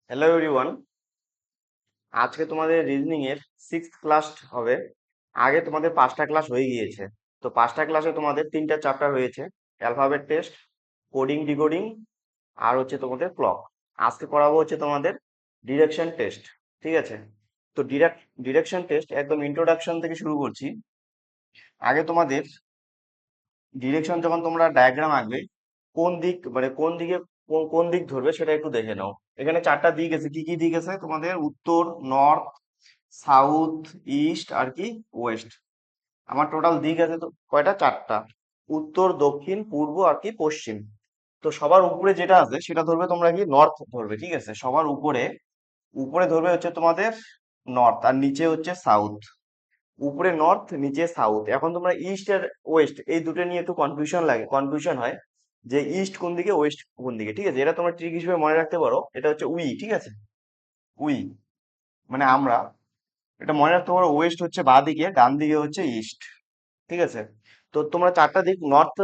Hello everyone. আজকে তোমাদের reasoning এর 6th ক্লাস হবে। আগে তোমাদের 5টা ক্লাস হয়ে গিয়েছে। তো 5টা ক্লাসে তোমাদের 3টা চ্যাপ্টার হয়েছে: অ্যালফাবেট টেস্ট, কোডিং ডিকোডিং, আর হচ্ছে তোমাদের ক্লক। আজকে করাবো হচ্ছে তোমাদের ডিরেকশন টেস্ট। ঠিক আছে? তো ডিরেকশন টেস্ট একদম ইন্ট্রোডাকশন থেকে শুরু করছি। আগে তোমাদের ডিরেকশন যখন তোমরা ডায়াগ্রাম আঁকবে, কোন দিক মানে কোন দিকে কোন দিক ধরবে সেটা একটু দেখে নাও। এখানে 4টা দিক আছে। কি কি দিক আছে তোমাদের? উত্তর, নর্থ, সাউথ, ইস্ট আর কি ওয়েস্ট। আমার টোটাল দিক আছে তো কয়টা? 4টা। উত্তর, দক্ষিণ, পূর্ব আর কি পশ্চিম। তো সবার উপরে যেটা আছে সেটা ধরবে তোমরা কি নর্থ ধরবে। ঠিক আছে? সবার উপরে উপরে ধরবে হচ্ছে তোমাদের নর্থ, আর নিচে হচ্ছে সাউথ। উপরে নর্থ, নিচে সাউথ। এখন তোমরা ইস্ট আর ওয়েস্ট এই দুটো নিয়ে একটু কনফিউশন হয় যে ইস্ট কোন দিকে, ওয়েস্ট কোন দিকে। ঠিক আছে? এটা তোমরা ট্রিক হিসেবে মনে রাখতে পারো। এটা হচ্ছে উই। ঠিক আছে? উই মানে আমরা। এটা মনে রাখতে পারো, ওয়েস্ট হচ্ছে বাঁ দিকে, ডান দিকে হচ্ছে ইস্ট। ঠিক আছে? তো তোমরা 4টা দিক নর্থ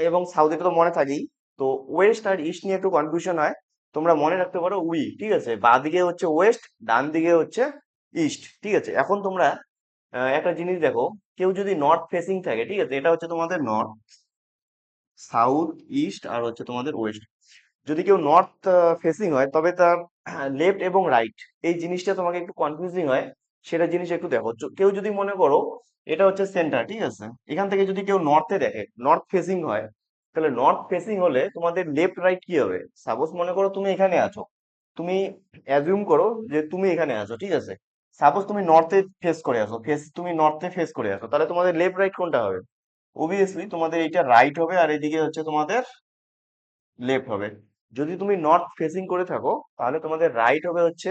এবং সাউথ, এটা তো মনে থাকেই। তো ওয়েস্ট আর ইস্ট নিয়ে একটু কনফিউশন হয়। তোমরা মনে রাখতে পারো উই। ঠিক আছে? বাঁ দিকে হচ্ছে ওয়েস্ট, ডান দিকে হচ্ছে ইস্ট। ঠিক আছে? এখন তোমরা একটা জিনিস দেখো। কেউ যদি নর্থ ফেসিং থাকে, ঠিক আছে, এটা হচ্ছে তোমাদের নর্থ, সাউথ, ইস্ট আর হচ্ছে তোমাদের ওয়েস্ট। যদি কেউ নর্থ ফেসিং হয় তবে তার লেফট এবং রাইট এই জিনিসটা তোমাকে একটু কনফিউজিং হয়। সেটা জিনিস একটু দেখো। কেউ যদি মনে করো এটা হচ্ছে সেন্টার, ঠিক আছে, এখান থেকে যদি কেউ নর্থে দেখে, নর্থ ফেসিং হয়, তাহলে নর্থ ফেসিং হলে তোমাদের লেফট রাইট কি হবে? সাপোজ মনে করো তুমি এখানে আছো, তুমি অ্যাজিউম করো যে তুমি এখানে আছো। ঠিক আছে? সাপোজ তুমি নর্থে ফেস করে আছো, তুমি নর্থে ফেস করে আছো, তাহলে তোমাদের লেফট রাইট কোনটা হবে? অবভিয়াসলি তোমাদের এইটা রাইট হবে, আর এদিকে হচ্ছে তোমাদের লেফট হবে। যদি তুমি নর্থ ফেসিং করে থাকো তাহলে তোমাদের রাইট হবে হচ্ছে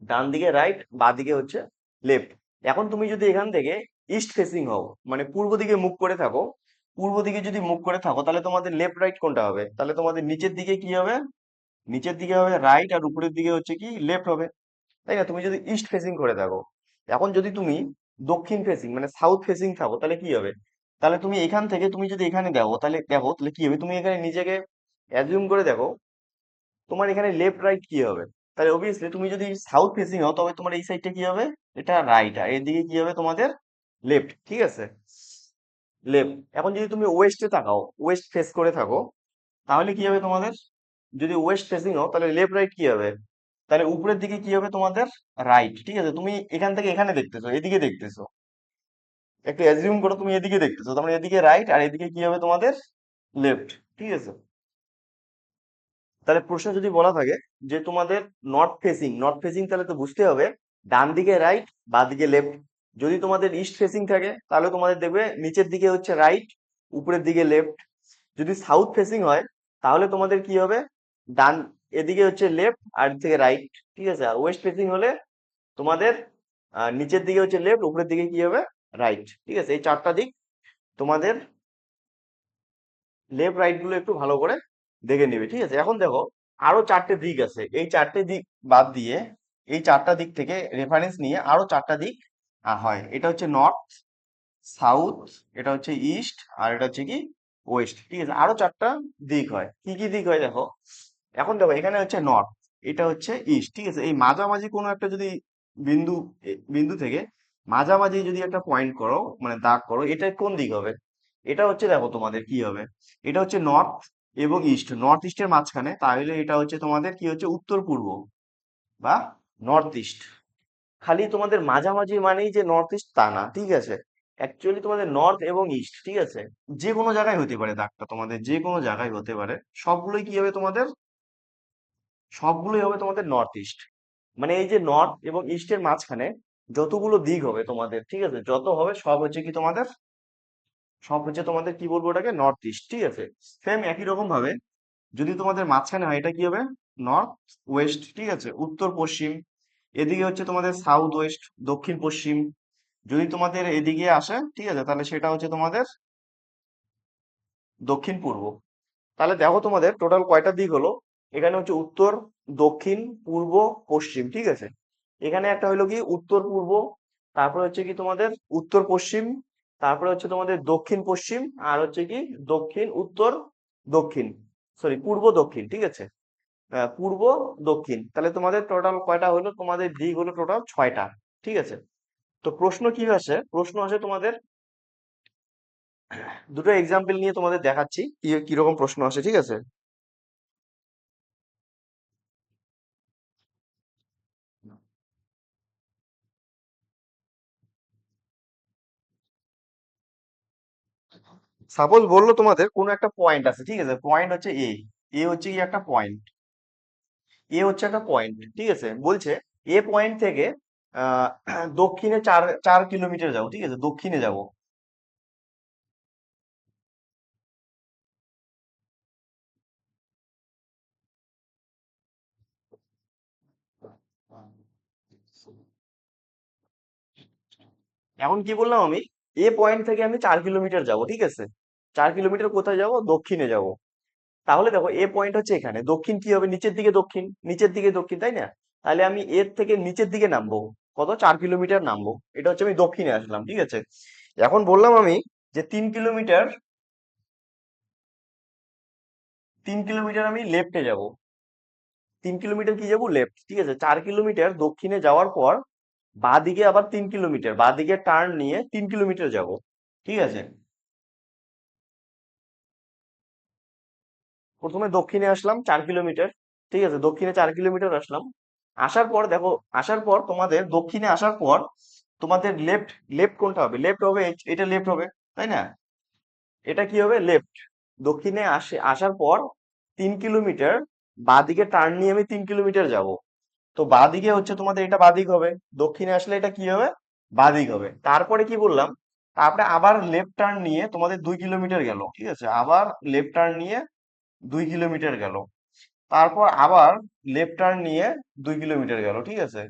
ডান দিকে রাইট, বাঁ দিকে হচ্ছে লেফট। এখন তুমি যদি এখান থেকে ইস্ট ফেসিং হও, মানে পূর্ব দিকে মুখ করে থাকো, পূর্ব দিকে যদি মুখ করে থাকো, তাহলে তোমাদের লেফট রাইট কোনটা হবে? তাহলে তোমাদের নিচের দিকে কি হবে? নিচের দিকে হবে রাইট, আর উপরের দিকে হচ্ছে কি লেফট হবে। তাই না? তুমি যদি ইস্ট ফেসিং করে থাকো। এখন যদি তুমি দক্ষিণ ফেসিং মানে সাউথ ফেসিং থাকো, তাহলে কি হবে? তাহলে তুমি এখান থেকে তুমি যদি এখানে তাহলে কি হবে? তুমি এখানে নিজেকে অ্যাজিউম করে দেখো, তোমার এখানে লেফট রাইট কি হবে? তাহলে অবভিয়াসলি তুমি যদি সাউথ ফেসিং হও তবে তোমার এই সাইডটা কি হবে? এটা রাইট, আর এদিকে কি হবে তোমাদের? লেফট। ঠিক আছে? লেফট। এখন যদি তুমি ওয়েস্টে তাকাও, ওয়েস্ট ফেস করে থাকো, তাহলে কি হবে তোমাদের? যদি ওয়েস্ট ফেসিং হও তাহলে লেফট রাইট কি হবে? তাহলে উপরের দিকে কি হবে তোমাদের? রাইট। ঠিক আছে? তুমি এখান থেকে এখানে দেখতেছো, এদিকে দেখতেছো, একটু অ্যাজিউম করো তুমি এদিকে দেখতেছো, তার মানে এদিকে রাইট আর এদিকে কি হবে তোমাদের? লেফট। ঠিক আছে? তাহলে প্রশ্ন যদি বলা থাকে যে তোমাদের নর্থ ফেসিং তাহলে তো বুঝতে হবে ডান দিকে রাইট, বাঁ দিকে লেফট। যদি তোমাদের ইস্ট ফেসিং থাকে তাহলে তোমাদের দেখবে নিচের দিকে হচ্ছে রাইট, উপরের দিকে লেফট। যদি সাউথ ফেসিং হয় তাহলে তোমাদের কি হবে? ডান, এদিকে হচ্ছে লেফট আর থেকে রাইট। ঠিক আছে? আর ওয়েস্ট ফেসিং হলে তোমাদের নিচের দিকে হচ্ছে লেফট, উপরের দিকে কি হবে? রাইট। ঠিক আছে? এই 4টা দিক তোমাদের লেফট রাইট গুলো একটু ভালো করে দেখে নিবে। ঠিক আছে? এখন দেখো, আরো 4টে দিক আছে। এই 4টে দিক বাদ দিয়ে, এই 4টা দিক থেকে রেফারেন্স নিয়ে আরো 4টা দিক হয়। এটা হচ্ছে নর্থ, সাউথ, এটা হচ্ছে ইস্ট, আর এটা হচ্ছে কি ওয়েস্ট। ঠিক আছে? আরো 4টা দিক হয়। কি কি দিক হয় দেখো। এখন দেখো, এখানে হচ্ছে নর্থ, এটা হচ্ছে ইস্ট। ঠিক আছে? এই মাঝামাঝি কোনো একটা যদি বিন্দু থেকে মাঝামাঝি যদি একটা পয়েন্ট করো, মানে দাগ করো, এটা কোন দিক হবে? এটা হচ্ছে দেখো তোমাদের কি হবে, এটা হচ্ছে নর্থ এবং ইস্ট, নর্থ ইস্টের মাঝখানে, তাহলে এটা হচ্ছে তোমাদের কি হচ্ছে? উত্তর পূর্ব বা নর্থ ইস্ট। খালি তোমাদের মাঝামাঝি মানেই যে নর্থ ইস্ট তা না। ঠিক আছে? অ্যাকচুয়ালি তোমাদের নর্থ এবং ইস্ট। ঠিক আছে? যে কোনো জায়গায় হতে পারে দাগটা, তোমাদের যে কোনো জায়গায় হতে পারে। সবগুলোই কি হবে তোমাদের? সবগুলোই হবে তোমাদের নর্থ ইস্ট। মানে এই যে নর্থ এবং ইস্টের মাঝখানে যতগুলো দিক হবে তোমাদের, ঠিক আছে, যত হবে সব হচ্ছে কি তোমাদের? সব হচ্ছে তোমাদের কি বলবো ওটাকে? North east. ঠিক আছে? সেম একই রকম ভাবে যদি তোমাদের মাঝখানে হয়, এটা কি হবে? North West. ঠিক আছে? উত্তর পশ্চিম। এদিকে হচ্ছে তোমাদের সাউথ ওয়েস্ট, দক্ষিণ পশ্চিম। যদি তোমাদের এদিকে আসে, ঠিক আছে, তাহলে সেটা হচ্ছে তোমাদের দক্ষিণ পূর্ব। তাহলে দেখো তোমাদের টোটাল কয়টা দিক হলো। এখানে হচ্ছে উত্তর, দক্ষিণ, পূর্ব, পশ্চিম। ঠিক আছে? এখানে একটা হলো কি উত্তর পূর্ব, তারপরে হচ্ছে কি তোমাদের উত্তর পশ্চিম, তারপরে হচ্ছে তোমাদের দক্ষিণ পশ্চিম, আর হচ্ছে কি দক্ষিণ উত্তর, দক্ষিণ, সরি পূর্ব দক্ষিণ। ঠিক আছে? পূর্ব, দক্ষিণ, তাহলে তোমাদের টোটাল কয়টা হলো? তোমাদের দিক হলো টোটাল 6টা। ঠিক আছে। তো প্রশ্ন কি আসে? প্রশ্ন আসে তোমাদের, দুটো এক্সাম্পল নিয়ে তোমাদের দেখাচ্ছি কি কিরকম প্রশ্ন আসে। ঠিক আছে। সাপোজ বললো তোমাদের কোনো একটা পয়েন্ট আছে। ঠিক আছে, পয়েন্ট হচ্ছে এ। এ হচ্ছে কি একটা পয়েন্ট, এ হচ্ছে একটা পয়েন্ট। ঠিক আছে, বলছে এ পয়েন্ট থেকে আহ দক্ষিণে 4 4 কিলোমিটার যাবো। ঠিক আছে, দক্ষিণে যাব। এখন কি বললাম আমি? এ পয়েন্ট থেকে আমি 4 কিলোমিটার যাব। ঠিক আছে, 4 কিলোমিটার কোথায় যাব? দক্ষিণে যাব। তাহলে দেখো এ পয়েন্ট হচ্ছে এখানে, দক্ষিণ কি হবে? নিচের দিকে দক্ষিণ, নিচের দিকে দক্ষিণ, তাই না? তাহলে আমি এর থেকে নিচের দিকে নামবো, কত? 4 কিলোমিটার নামবো। এটা হচ্ছে আমি দক্ষিণে আসলাম। ঠিক আছে। এখন বললাম আমি যে 3 কিলোমিটার, 3 কিলোমিটার আমি লেফটে যাব। 3 কিলোমিটার কি যাব? লেফট। ঠিক আছে, 4 কিলোমিটার দক্ষিণে যাওয়ার পর বাঁ দিকে আবার 3 কিলোমিটার, বাঁ দিকে টার্ন নিয়ে 3 কিলোমিটার যাব। ঠিক আছে, প্রথমে দক্ষিণে আসলাম 4 কিলোমিটার। ঠিক আছে, দক্ষিণে 4 কিলোমিটার আসলাম। আসার পর দেখো, আসার পর তোমাদের দক্ষিণে আসার পর তোমাদের লেফট, লেফট কোনটা হবে? লেফট হবে, এটা লেফট হবে, তাই না? এটা কি হবে? লেফট। দক্ষিণে আসার পর 3 কিলোমিটার বাঁ দিকে টার্ন নিয়ে আমি 3 কিলোমিটার যাব। তো বাঁ দিকে হচ্ছে তোমাদের এটা বাঁ দিক হবে। দক্ষিণে আসলে এটা কি হবে? বাঁ দিক হবে। তারপরে কি বললাম? তারপরে আবার লেফট টার্ন নিয়ে তোমাদের 2 কিলোমিটার গেল। ঠিক আছে, আবার লেফট টার্ন নিয়ে 2 কিলোমিটার গেল। তারপর আবার লেফট টার্ন নিয়ে 2 কিলোমিটার গেল। ঠিক আছে,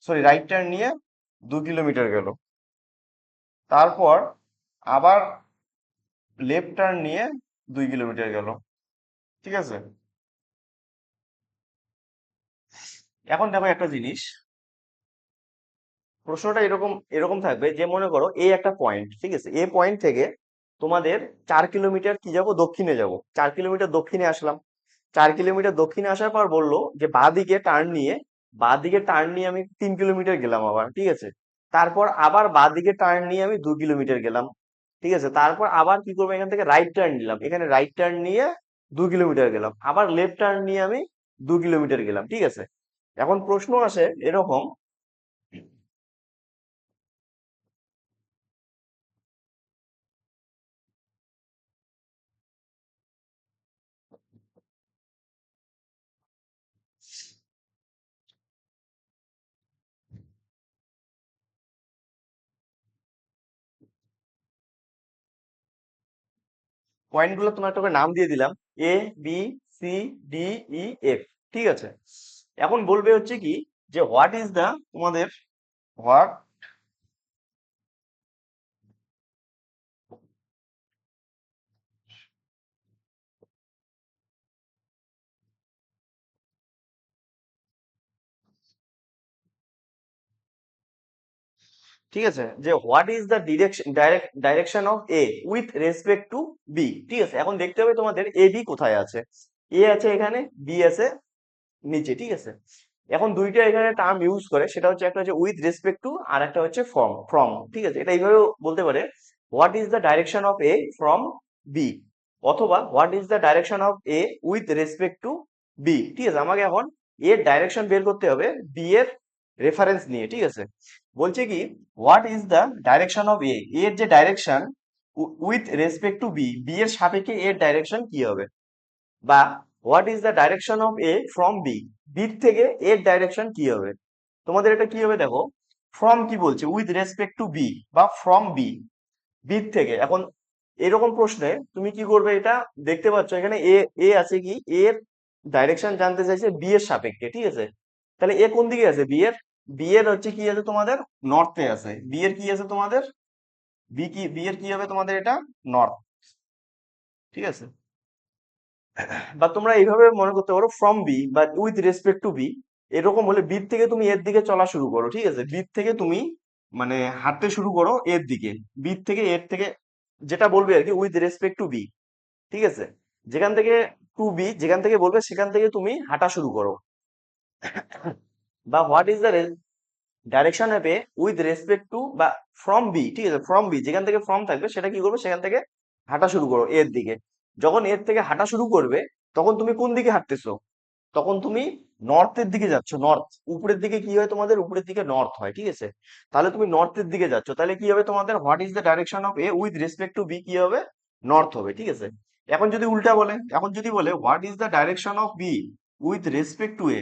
সরি, রাইট টার্ন নিয়ে 2 কিলোমিটার গেল। তারপর আবার লেফট টার্ন নিয়ে 2 কিলোমিটার গেল। ঠিক আছে। এখন দেখো একটা জিনিস, প্রশ্নটা এরকম এরকম থাকবে যে মনে করো এই একটা পয়েন্ট। ঠিক আছে, এই পয়েন্ট থেকে তোমাদের 4 কিলোমিটার কি যাব? দক্ষিণে যাব। 4 কিলোমিটার দক্ষিণে আসলাম। 4 কিলোমিটার দক্ষিণে আসার পর বললো যে বাঁ দিকে টার্ন নিয়ে, বাঁ দিকে টার্ন নিয়ে আমি 3 কিলোমিটার গেলাম আবার। ঠিক আছে, তারপর আবার বাঁ দিকে টার্ন নিয়ে আমি 2 কিলোমিটার গেলাম। ঠিক আছে, তারপর আবার কি করবো? এখান থেকে রাইট টার্ন নিলাম, এখানে রাইট টার্ন নিয়ে 2 কিলোমিটার গেলাম। আবার লেফট টার্ন নিয়ে আমি 2 কিলোমিটার গেলাম। ঠিক আছে। এখন প্রশ্ন আসে এরকম, পয়েন্ট গুলো তোমার একটা করে নাম দিয়ে দিলাম, এ, বি, সি, ডি, ই, এফ। ঠিক আছে। এখন বলবে হচ্ছে কি যে হোয়াট ইজ দা তোমাদের, হোয়াট, ঠিক আছে, যে what is the direction of A with respect to B. ঠিক আছে, এখন দেখতে হবে তোমাদের এ বি কোথায় আছে। এ আছে এখানে, বি আছে নিচে। ঠিক আছে, এখন দুইটা এখানে টার্ম ইউজ করে, সেটা হচ্ছে একটা হচ্ছে উইথ রেসপেক্ট টু, আর একটা হচ্ছে ফ্রম। ফ্রম, ঠিক আছে, এটা এইভাবেও বলতে পারে, what is the direction of A from B, অথবা what is the direction of A with respect to B. ঠিক আছে, আমাকে এখন এর ডাইরেকশন বের করতে হবে বি এর রেফারেন্স নিয়ে। ঠিক আছে, বলছে কি what is the direction of A, এর যে direction with respect to B, B এর সাপেক্ষে এর ডাইরেকশন কি হবে? বা what is the direction of A from B, B থেকে এর ডাইরেকশন কি হবে? তোমাদের এটা কি হবে দেখো, ফ্রম কি বলছে? উইথ রেসপেক্ট টু বি বা ফ্রম বি, বি থেকে। এখন এরকম প্রশ্নে তুমি কি করবে? এটা দেখতে পাচ্ছ এখানে এ, এ আছে কি, এর ডাইরেকশন জানতে চাইছে বি এর সাপেক্ষে। ঠিক আছে, তাহলে এ কোন দিকে আছে? বি এর, বি এর হচ্ছে কি আছে তোমাদের? নর্থে আছে। বি এর কি আছে তোমাদের? বি কি, বি এর কি হবে তোমাদের? এটা নর্থ। ঠিক আছে, বা তোমরা এইভাবে মনে করতে পারো ফ্রম বি বা উইথ রেসপেক্ট টু বি। এরকম হলে বি থেকে তুমি এর দিকে চলা শুরু করো। ঠিক আছে, বি থেকে তুমি মানে হাঁটতে শুরু করো এর দিকে, বি থেকে এর থেকে, যেটা বলবে আর কি উইথ রেসপেক্ট টু বি। ঠিক আছে, যেখান থেকে টু বি, যেখান থেকে বলবে সেখান থেকে তুমি হাঁটা শুরু করো। বা what is the direction of A with respect two, বা ফ্রম বি, ঠিক আছে, ফ্রম বি, যেখান থেকে ফ্রম থাকবে সেটা কি করবে, সেখান থেকে হাঁটা শুরু করো এর দিকে। যখন এর থেকে হাঁটা শুরু করবে তখন তুমি কোন দিকে হাঁটতেছো, তখন তুমি নর্থের দিকে যাচ্ছ। নর্থ, উপরের দিকে কি হয় তোমাদের, উপরের দিকে নর্থ হয়, ঠিক আছে। তাহলে তুমি নর্থের দিকে যাচ্ছ, তাহলে কি হবে তোমাদের, what is the direction of A with respect to B, কি হবে, নর্থ হবে, ঠিক আছে। এখন যদি উল্টা বলে, এখন যদি বলে what is the direction of B with respect to A,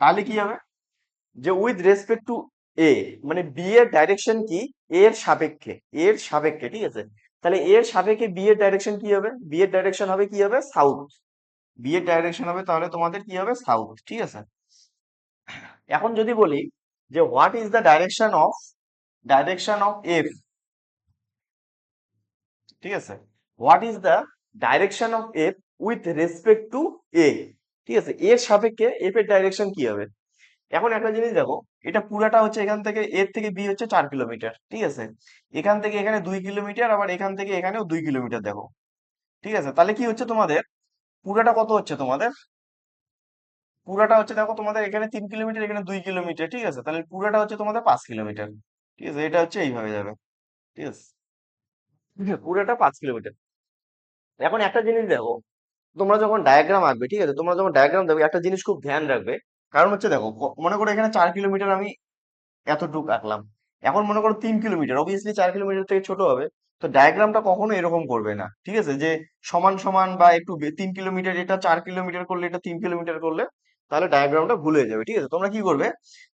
তাহলে কি হবে, যে উইথ রেসপেক্ট টু এ, মানে বি এর ডাইরেকশন কি, এর সাপেক্ষে, এর সাপেক্ষে, ঠিক আছে। তাহলে এর সাপেক্ষে বি এর ডাইরেকশন কি হবে, বি এর ডাইরেকশন হবে কি হবে, সাউথ। বি এর ডাইরেকশন হবে তাহলে তোমাদের কি হবে, সাউথ, ঠিক আছে। এখন যদি বলি যে what is the direction of F, ঠিক আছে, what is the direction of F with respect to A, ঠিক আছে, এর সাপেক্ষে এফ এর ডাইরেকশন কি হবে। এখন একটা জিনিস দেখো, এটা পুরাটা হচ্ছে এখান থেকে এর থেকে বি হচ্ছে 4 কিলোমিটার, ঠিক আছে। এখান থেকে এখানে 2 কিলোমিটার, আবার এখান থেকে এখানেও 2 কিলোমিটার, দেখো, ঠিক আছে। তাহলে কি হচ্ছে তোমাদের, পুরাটা কত হচ্ছে তোমাদের, পুরাটা হচ্ছে দেখো তোমাদের এখানে 3 কিলোমিটার, এখানে 2 কিলোমিটার, ঠিক আছে। তাহলে পুরাটা হচ্ছে তোমাদের 5 কিলোমিটার, ঠিক আছে। এটা হচ্ছে এইভাবে যাবে, ঠিক আছে। পুরাটা 5 কিলোমিটার। এখন একটা জিনিস দেখো, তোমরা যখন ডায়াগ্রাম আঁকবে, ঠিক আছে, তোমরা যখন ডায়াগ্রাম দেবে একটা জিনিস খুব ধ্যান রাখবে। কারণ হচ্ছে দেখো, মনে করো এখানে 4 কিলোমিটার আমি এতটুকু আঁকলাম। এখন মনে করো 3 কিলোমিটার, অবভিয়াসলি 4 কিলোমিটার থেকে ছোট হবে। তো ডায়াগ্রামটা কখনো এরকম করবে না, ঠিক আছে, যে সমান সমান বা একটু 3 কিলোমিটার, এটা 4 কিলোমিটার করলে, এটা 3 কিলোমিটার করলে, তাহলে ডায়াগ্রামটা ভুল হয়ে যাবে, ঠিক আছে। তোমরা কি করবে,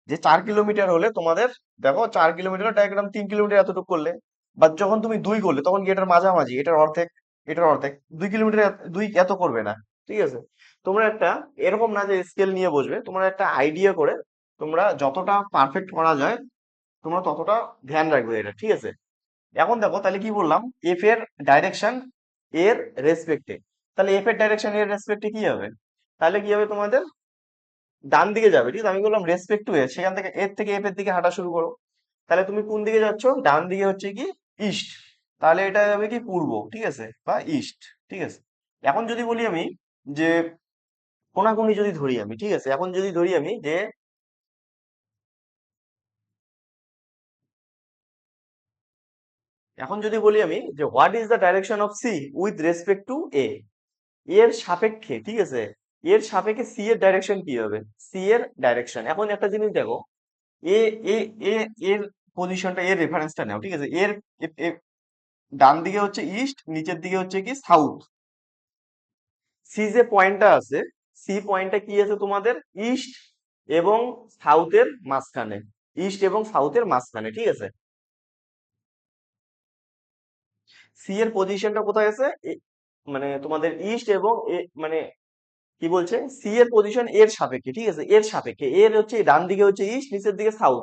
যে 4 কিলোমিটার হলে তোমাদের, দেখো 4 কিলোমিটার ডায়াগ্রাম 3 কিলোমিটার এতটুকু করলে, বা যখন তুমি 2 করলে তখন কি এটার মাঝামাঝি, এটার অর্ধেক, এটার অর্ধেক, 2 কিলোমিটার, 2 এত করবে না, ঠিক আছে। তোমরা একটা, এরকম না যে স্কেল নিয়ে বসবে, তোমরা একটা আইডিয়া করে তোমরা যতটা পারফেক্ট করা যায় তোমরা ততটা ধ্যান রাখবে এটা, ঠিক আছে। এখন দেখো তাহলে কি বললাম, এফ এর ডাইরেকশন এর রেসপেক্টে, তাহলে এফ এর ডাইরেকশন এর রেসপেক্টে কি হবে, তাহলে কি হবে তোমাদের, ডান দিকে যাবে, ঠিক আছে। আমি বললাম রেসপেক্ট টু এর, সেখান থেকে এর থেকে এফ এর দিকে হাঁটা শুরু করো। তাহলে তুমি কোন দিকে যাচ্ছ, ডান দিকে হচ্ছে কি, ইস্ট। তাহলে এটা যাবে কি, পূর্ব, ঠিক আছে, বা ইস্ট, ঠিক আছে। এখন যদি বলি আমি যে কোনাকুনি যদি ধরি আমি, ঠিক আছে, এখন যদি ধরি আমি যে, এখন যদি বলি আমি যে what is the direction of C with respect to A, এর সাপেক্ষে, ঠিক আছে, এর সাপেক্ষে সি এর ডাইরেকশন কি হবে, সি এর ডাইরেকশন। এখন একটা জিনিস দেখো, এ এ এ এর পজিশনটা, এর রেফারেন্সটা নাও, ঠিক আছে। এর ডান দিকে হচ্ছে ইস্ট, নিচের দিকে হচ্ছে কি সাউথ। সি যে পয়েন্টটা আছে, সি পয়েন্টটা কি আছে তোমাদের, ইস্ট এবং সাউথের মাঝখানে, ইস্ট এবং সাউথের মাঝখানে, ঠিক আছে। সি এর পজিশনটা কোথায় আছে, মানে তোমাদের ইস্ট এবং মানে কি বলছে, সি এর পজিশন এর সাপেক্ষে, ঠিক আছে, এর সাপেক্ষে, এর হচ্ছে ডান দিকে হচ্ছে ইস্ট, নিচের দিকে সাউথ।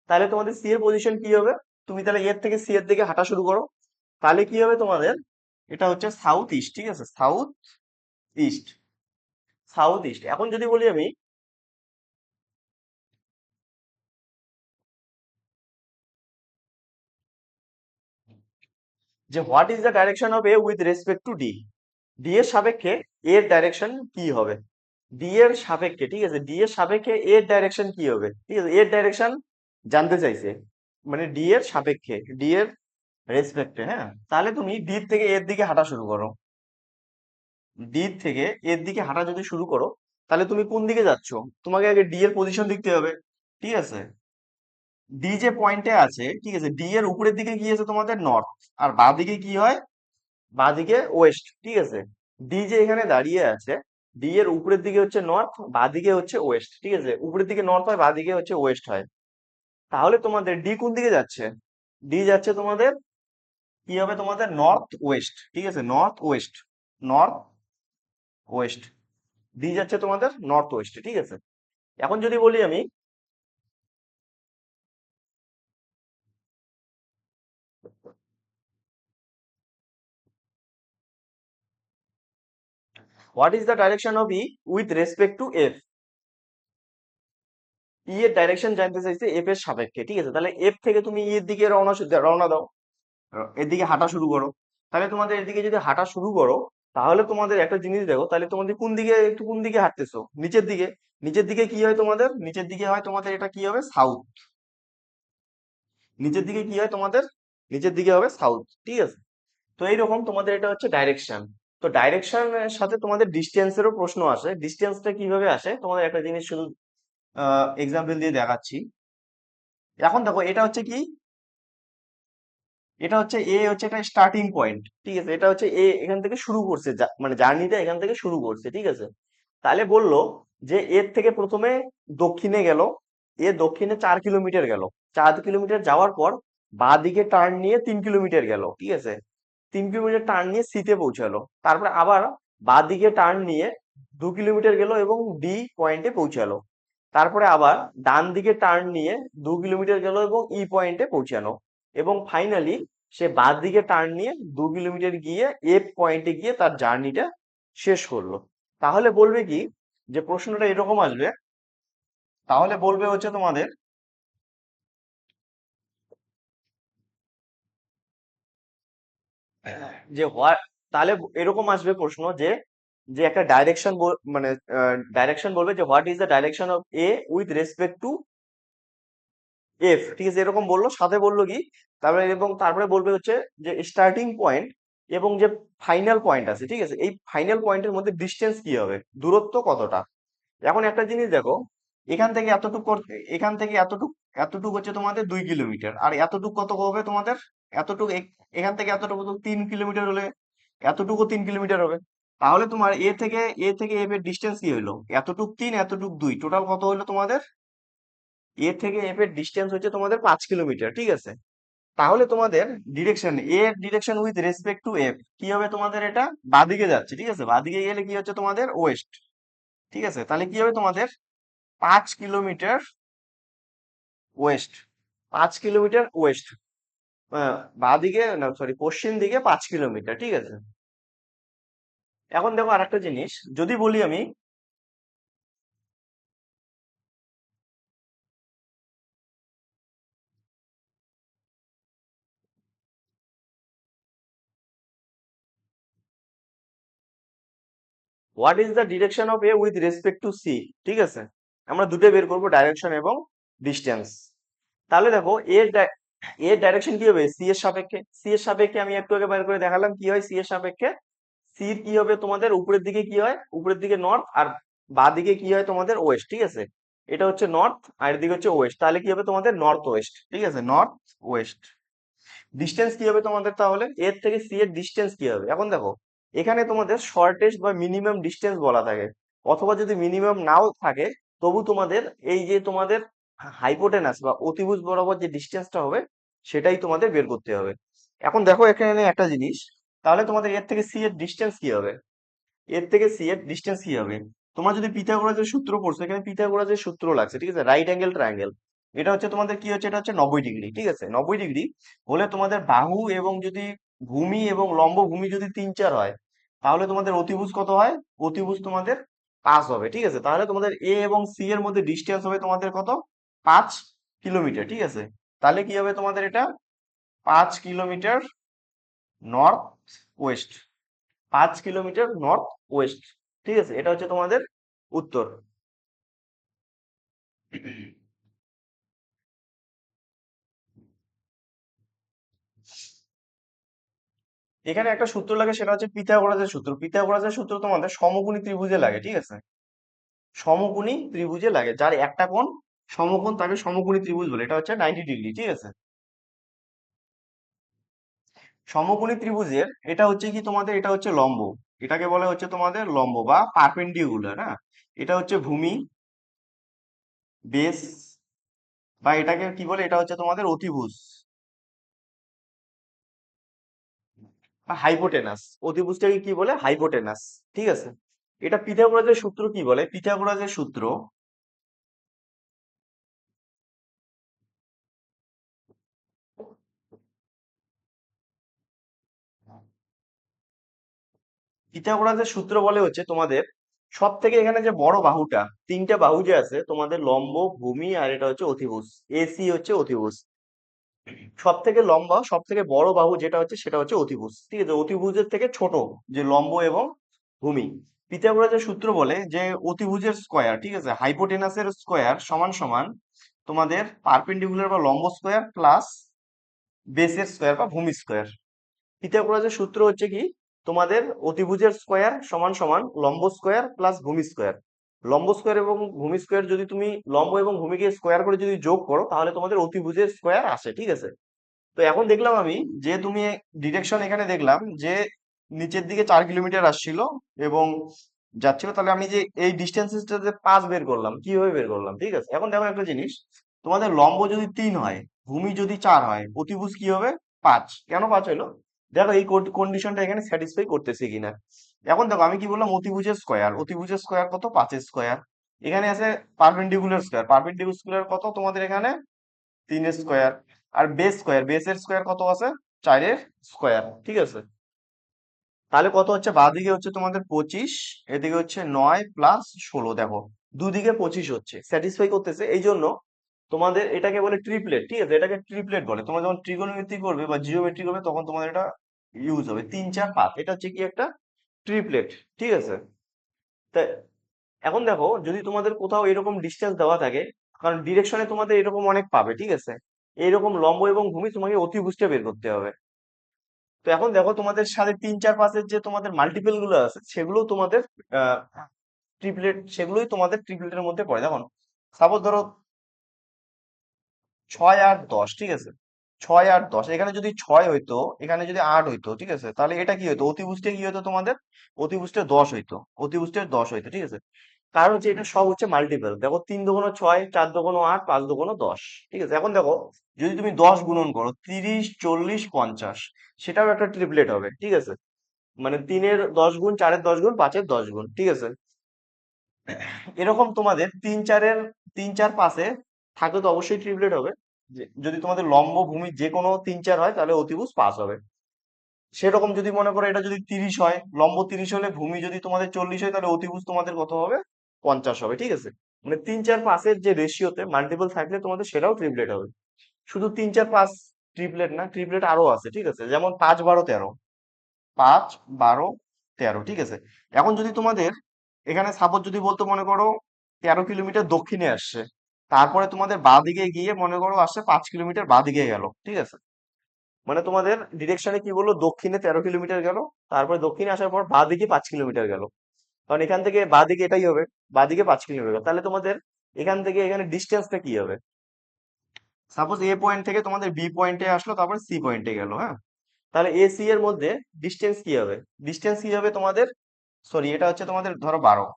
তাহলে তোমাদের সি এর পজিশন কি হবে, তুমি তাহলে এর থেকে সি এর দিকে হাঁটা শুরু করো। তাহলে কি হবে তোমাদের, এটা হচ্ছে সাউথ ইস্ট, ঠিক আছে, সাউথ ইস্ট, সাউথ ইস্ট। এখন যদি বলি আমি যে what is the direction of A with respect two D, D এর সাপেক্ষে এর ডাইরেকশন কি হবে, ডি এর সাপেক্ষে, ঠিক আছে, ডি এর সাপেক্ষে এর ডাইরেকশন কি হবে, ঠিক আছে, এর ডাইরেকশন জানতে চাইছে, মানে ডি এর সাপেক্ষে, ডি এর রেসপেক্টে, হ্যাঁ। তাহলে তুমি ডি থেকে এর দিকে হাঁটা শুরু করো, ডি থেকে এর দিকে হাঁটা যদি শুরু করো, তাহলে তুমি কোন দিকে যাচ্ছ, তোমাকে আগে ডি এর পজিশন দেখতে হবে, ঠিক আছে। ডি যে পয়েন্টে আছে, ঠিক আছে, ডি এর উপরের দিকে কি আছে তোমাদের, নর্থ। আর বাঁ দিকে কি হয়, বাঁ দিকে ওয়েস্ট, ঠিক আছে। ডি যে এখানে দাঁড়িয়ে আছে, ডি এর উপরের দিকে হচ্ছে নর্থ, বাঁ দিকে হচ্ছে ওয়েস্ট, ঠিক আছে, উপরের দিকে নর্থ হয়, বাঁ দিকে হচ্ছে ওয়েস্ট হয়। তাহলে তোমাদের ডি কোন দিকে যাচ্ছে, ডি যাচ্ছে তোমাদের, কি হবে তোমাদের, নর্থ ওয়েস্ট, ঠিক আছে, north West, north West. D যাচ্ছে তোমাদের নর্থ ওয়েস্টে, ঠিক আছে। এখন যদি বলি আমি what is the direction of E with respect to F, E এর ডাইরেকশন জানতে চাইছে এফ এর সাপেক্ষে, ঠিক আছে। তাহলে এফ থেকে তুমি ই এর দিকে রওনা রওনা দাও, এর দিকে হাঁটা শুরু করো। তাহলে তোমাদের এদিকে যদি হাঁটা শুরু করো, তাহলে তোমাদের একটা জিনিস দেখো, তাহলে তোমাদের কোন দিকে হাঁটতেছো? নিচের দিকে। নিচের দিকে কি হয় তোমাদের? নিচের দিকে হয় তোমাদের, এটা কি হবে? সাউথ। নিচের দিকে কি হয় তোমাদের? নিচের দিকে হবে সাউথ, ঠিক আছে? তো এইরকম তোমাদের এটা হচ্ছে ডাইরেকশন। তো ডাইরেকশনের সাথে তোমাদের ডিস্টেন্সেরও প্রশ্ন আসে। ডিস্টেন্সটা কিভাবে আসে তোমাদের একটা জিনিস শুধু এক্সাম্পল দিয়ে দেখাচ্ছি। এখন দেখো এটা হচ্ছে কি, এটা হচ্ছে এ, হচ্ছে এটা স্টার্টিং পয়েন্ট, ঠিক আছে? এটা হচ্ছে এ, এখান থেকে শুরু করছে, মানে জার্নিটা এখান থেকে শুরু করছে, ঠিক আছে? তাহলে বললো যে এর থেকে প্রথমে দক্ষিণে গেল, এ দক্ষিণে 4 কিলোমিটার গেল, 4 কিলোমিটার যাওয়ার পর বাঁ দিকে টার্ন নিয়ে 3 কিলোমিটার গেল, ঠিক আছে? 3 কিলোমিটার টার্ন নিয়ে সিতে পৌঁছালো। তারপরে আবার বাঁ দিকে টার্ন নিয়ে 2 কিলোমিটার গেল এবং ডি পয়েন্টে পৌঁছালো। তারপরে আবার ডান দিকে টার্ন নিয়ে 2 কিলোমিটার গেল এবং ই পয়েন্টে পৌঁছানো। এবং ফাইনালি সে বাঁ দিকে টার্ন নিয়ে 2 কিলোমিটার গিয়ে এফ পয়েন্টে গিয়ে তার জার্নিটা শেষ করলো। তাহলে বলবে কি, যে প্রশ্নটা এরকম আসবে, তাহলে বলবে হচ্ছে তোমাদের যে হোয়াট, তাহলে এরকম আসবে প্রশ্ন যে, যে একটা ডাইরেকশন, মানে ডাইরেকশন বলবে যে what is the direction of A with respect to F, ঠিক আছে? এরকম বললো, সাথে বললো কি, তারপরে এবং তারপরে বলবে হচ্ছে যে স্টার্টিং পয়েন্ট এবং যে ফাইনাল পয়েন্ট আছে, ঠিক আছে, এই ফাইনাল পয়েন্টের মধ্যে ডিস্টেন্স কি হবে, দূরত্ব কতটা। এখন একটা জিনিস দেখো, এখান থেকে এতটুক এখান থেকে এতটুক, এতটুক হচ্ছে তোমাদের 2 কিলোমিটার, আর এতটুক কত হবে তোমাদের? এতটুক এখান থেকে এতটুকু তো 3 কিলোমিটার হলে এতটুকু 3 কিলোমিটার হবে। তাহলে তোমার এ থেকে এফ এর ডিস্টেন্স কি হইলো? এতটুক 3, এতটুক 2, টোটাল কত হইলো তোমাদের? এ থেকে এফ এর ডিস্টেন্স হচ্ছে তোমাদের 5 কিলোমিটার, ঠিক আছে? তাহলে তোমাদের ডিরেকশন, এ এর direction with respect to F কি হবে তোমাদের? এটা বাদিকে যাচ্ছে, ঠিক আছে? বাদিকে গেলে কি হচ্ছে তোমাদের? ওয়েস্ট, ঠিক আছে? তাহলে কি হবে তোমাদের? 5 কিলোমিটার ওয়েস্ট, 5 কিলোমিটার ওয়েস্ট, বাদিকে না, সরি, পশ্চিম দিকে 5 কিলোমিটার, ঠিক আছে? এখন দেখো আরেকটা জিনিস, যদি বলি আমি, what is the direction of A with respect to C, ঠিক আছে? আমরা দুটো বের করবো, ডাইরেকশন এবং ডিস্টেন্স। তাহলে দেখো এর ডাইরেকশন কি হবে? সি এর সাপেক্ষে। সি এর সাপেক্ষে আমি একটু আগে বের করে দেখালাম কি হয় সি এর সাপেক্ষে। সি এর কি হবে তোমাদের? উপরের দিকে কি হয়? উপরের দিকে নর্থ, আর বাঁ দিকে কি হয় তোমাদের? ওয়েস্ট, ঠিক আছে? এটা হচ্ছে নর্থ আর এদিকে হচ্ছে ওয়েস্ট, তাহলে কি হবে তোমাদের? নর্থ ওয়েস্ট, ঠিক আছে? North West. ডিস্টেন্স কি হবে তোমাদের? তাহলে এর থেকে সি এর ডিস্টেন্স কি হবে? এখন দেখো, এখানে তোমাদের শর্টেস্ট বা মিনিমাম ডিস্টেন্স বলা থাকে, অথবা যদি মিনিমাম নাও থাকে, তবু তোমাদের এই যে তোমাদের হাইপোটেনাস বা অতিভুজ বরাবর যে ডিস্টেন্সটা হবে, সেটাই তোমাদের বের করতে হবে। এখন দেখো এখানে একটা জিনিস, তাহলে তোমাদের এর থেকে সি এর ডিস্টেন্স কি হবে? এর থেকে সি এর ডিস্টেন্স কি হবে? তোমরা যদি পিথাগোরাসের সূত্র পড়ছো, এখানে পিথাগোরাসের সূত্র লাগছে, ঠিক আছে? রাইট অ্যাঙ্গেল ট্রায়াঙ্গেল, এটা হচ্ছে তোমাদের কি হচ্ছে? এটা হচ্ছে 90 ডিগ্রি, ঠিক আছে? 90 ডিগ্রি হলে তোমাদের বাহু এবং যদি ভূমি এবং লম্ব ভূমি যদি 3-4 হয়, তাহলে তোমাদের অতিভুজ কত হয়? অতিভুজ তোমাদের 5 হবে, ঠিক আছে? তাহলে তোমাদের এ এবং সি এর মধ্যে ডিস্টেন্স হবে তোমাদের কত? 5 কিলোমিটার, ঠিক আছে? তাহলে কি হবে তোমাদের? এটা 5 kilometre north West, 5 kilometre north West, ঠিক আছে? এটা হচ্ছে তোমাদের উত্তর। এখানে একটা সূত্র লাগে, সেটা হচ্ছে পিথাগোরাসের সূত্র। পিথাগোরাসের সূত্র তোমাদের সমকোণী ত্রিভুজে লাগে, ঠিক আছে? সমকোণী ত্রিভুজে লাগে, যার একটা কোণ সমকোণ তাকে সমকোণী ত্রিভুজ বলে, এটা হচ্ছে 90 ডিগ্রি, ঠিক আছে? সমকোণী ত্রিভুজের এটা হচ্ছে কি তোমাদের? এটা হচ্ছে লম্ব, এটাকে বলা হচ্ছে তোমাদের লম্ব বা পারপেন্ডিকুলার, হ্যাঁ? এটা হচ্ছে ভূমি, বেস, বা এটাকে কি বলে? এটা হচ্ছে তোমাদের অতিভুজ বা হাইপোটেনাস। অতিভুজটাকে কি বলে? হাইপোটেনাস, ঠিক আছে? এটা পিথাগোরাসের সূত্র কি বলে? পিথাগোরাসের সূত্র, পিথাগোরাসের সূত্র বলে হচ্ছে তোমাদের সব থেকে এখানে যে বড় বাহুটা, তিনটা বাহু যে আছে তোমাদের, লম্ব, ভূমি আর এটা হচ্ছে অতিভুজ, এসি হচ্ছে অতিভুজ। সব থেকে লম্বা সব থেকে বড় বাহু যেটা হচ্ছে সেটা হচ্ছে অতিভুজ, ঠিক আছে? অতিভুজের থেকে ছোট যে লম্ব এবং ভূমি, পিথাগোরাসের সূত্র বলে যে অতিভুজের স্কয়ার, ঠিক আছে, হাইপোটেনাসের স্কয়ার সমান সমান তোমাদের পারপেন্ডিকুলার বা লম্ব স্কয়ার প্লাস বেসের স্কয়ার বা ভূমি স্কয়ার। পিথাগোরাসের সূত্র হচ্ছে কি, তোমাদের অতিভুজের স্কয়ার সমান সমান লম্ব স্কয়ার প্লাস ভূমি স্কয়ার। লম্ব স্কয়ার এবং ভূমি স্কয়ার যদি তুমি লম্ব এবং ভূমিকে স্কয়ার করে যদি যোগ করো তাহলে তোমাদের অতিভুজের স্কয়ার আসে, ঠিক আছে? তো এখন দেখলাম আমি যে তুমি ডিরেকশন এখানে দেখলাম যে নিচের দিকে 4 কিলোমিটার আসছিল এবং যাচ্ছিল, তাহলে আমি যে এই ডিস্টেন্সটা যে 5 বের করলাম, কিভাবে বের করলাম, ঠিক আছে? এখন দেখো একটা জিনিস, তোমাদের লম্ব যদি 3 হয়, ভূমি যদি 4 হয়, অতিভুজ কি হবে? 5। কেন 5 হলো? দেখো এই কন্ডিশনটা এখানে স্যাটিসফাই করতেছে কিনা। এখন দেখো আমি কি বললাম, অতিভুজের স্কয়ার, অতিভুজের স্কয়ার কত? 5 স্কয়ার। এখানে আছে পারপেন্ডিকুলার স্কয়ার, পারপেন্ডিকুলার স্কয়ার কত তোমাদের এখানে? 3 স্কয়ার। আর বেস স্কয়ার, বেসের স্কয়ার কত আছে? 4 স্কয়ার, ঠিক আছে? তাহলে কত হচ্ছে? বাঁ দিকে হচ্ছে তোমাদের 25, এদিকে হচ্ছে 9 প্লাস 16। দেখো দুদিকে 25 হচ্ছে, স্যাটিসফাই করতেছে। এই জন্য তোমাদের এটাকে বলে ট্রিপলেট, ঠিক আছে? এটাকে ট্রিপলেট বলে। তোমরা যখন ট্রিগোনোমেট্রি করবে বা জিওমেট্রি করবে তখন তোমাদের এটা ইউজ হবে। 3 4 5, এটা হচ্ছে কি একটা ট্রিপলেট, ঠিক আছে? তা এখন দেখো যদি তোমাদের কোথাও এরকম ডিসটেন্স দেওয়া থাকে, কারণ ডিরেকশনে তোমাদের এরকম অনেক পাবে, ঠিক আছে? এইরকম লম্ব এবং ভূমি তোমাকে অতিভুজটা বের করতে হবে। তো এখন দেখো তোমাদের সাথে 3 4 5 যে তোমাদের মাল্টিপল গুলো আছে সেগুলো তোমাদের ট্রিপলেট, সেগুলোই তোমাদের ট্রিপলেটের মধ্যে পড়ে। দেখো সাপোজ ধরো 6 8 10, ঠিক আছে? 6 8 10, এখানে যদি 6 হইতো, এখানে যদি 8 হইতো, ঠিক আছে, তাহলে এটা কি হতো? অতিভুজটা কি হতো তোমাদের? অতিভুজটা 10 হইতো, অতিভুজটা 10 হইতো, ঠিক আছে? কারণ হচ্ছে এটা সব হচ্ছে মাল্টিপল। দেখো 3 দুগুণ 6, 4 দুগুণ 8, 5 দুগুণ 10, ঠিক আছে? এখন দেখো যদি তুমি 10 গুণন করো, 30 40 50, সেটাও একটা ট্রিপলেট হবে, ঠিক আছে? মানে 3-এর 10 গুণ, 4-এর 10 গুণ, 5-এর 10 গুণ, ঠিক আছে? এরকম তোমাদের 3 4 5-এ থাকলে তো অবশ্যই ট্রিপলেট হবে। যদি তোমাদের লম্ব ভূমি যে কোনো 3 4 হয় তাহলে অতিভুজ 5 হবে। সেরকম যদি মনে করো এটা যদি 30 হয়, লম্ব 30 হলে ভূমি যদি তোমাদের 40 হয় তাহলে অতিভুজ তোমাদের কত হবে? 50 হবে, ঠিক আছে? মানে 3 4 5-এর যে রেশিওতে মাল্টিপল থাকলে তোমাদের সেটাও ট্রিপলেট হবে। শুধু 3 4 5 ট্রিপলেট না, ট্রিপলেট আরো আছে, ঠিক আছে? যেমন 5 12 13, 5 12 13, ঠিক আছে? এখন যদি তোমাদের এখানে সাপোজ যদি বলতো মনে করো 13 কিলোমিটার দক্ষিণে আসছে, তারপরে তোমাদের বাঁ দিকে গিয়ে মনে করো আসছে 5 কিলোমিটার বাঁ দিকে গেল, ঠিক আছে? মানে তোমাদের ডিরেকশনে কি বললো, দক্ষিণে 13 কিলোমিটার গেল, তারপরে দক্ষিণে আসার পর বাঁ দিকে 5 কিলোমিটার গেল। কারণ এখান থেকে বাঁ দিকে এটাই হবে, বাঁ দিকে 5 কিলোমিটার গেল। তাহলে তোমাদের এখান থেকে এখানে ডিস্টেন্সটা কি হবে? সাপোজ এ পয়েন্ট থেকে তোমাদের বি পয়েন্টে আসলো, তারপরে সি পয়েন্টে গেল, হ্যাঁ? তাহলে এ সি এর মধ্যে ডিস্টেন্স কি হবে? ডিস্টেন্স কি হবে তোমাদের? সরি, এটা হচ্ছে তোমাদের ধরো 12।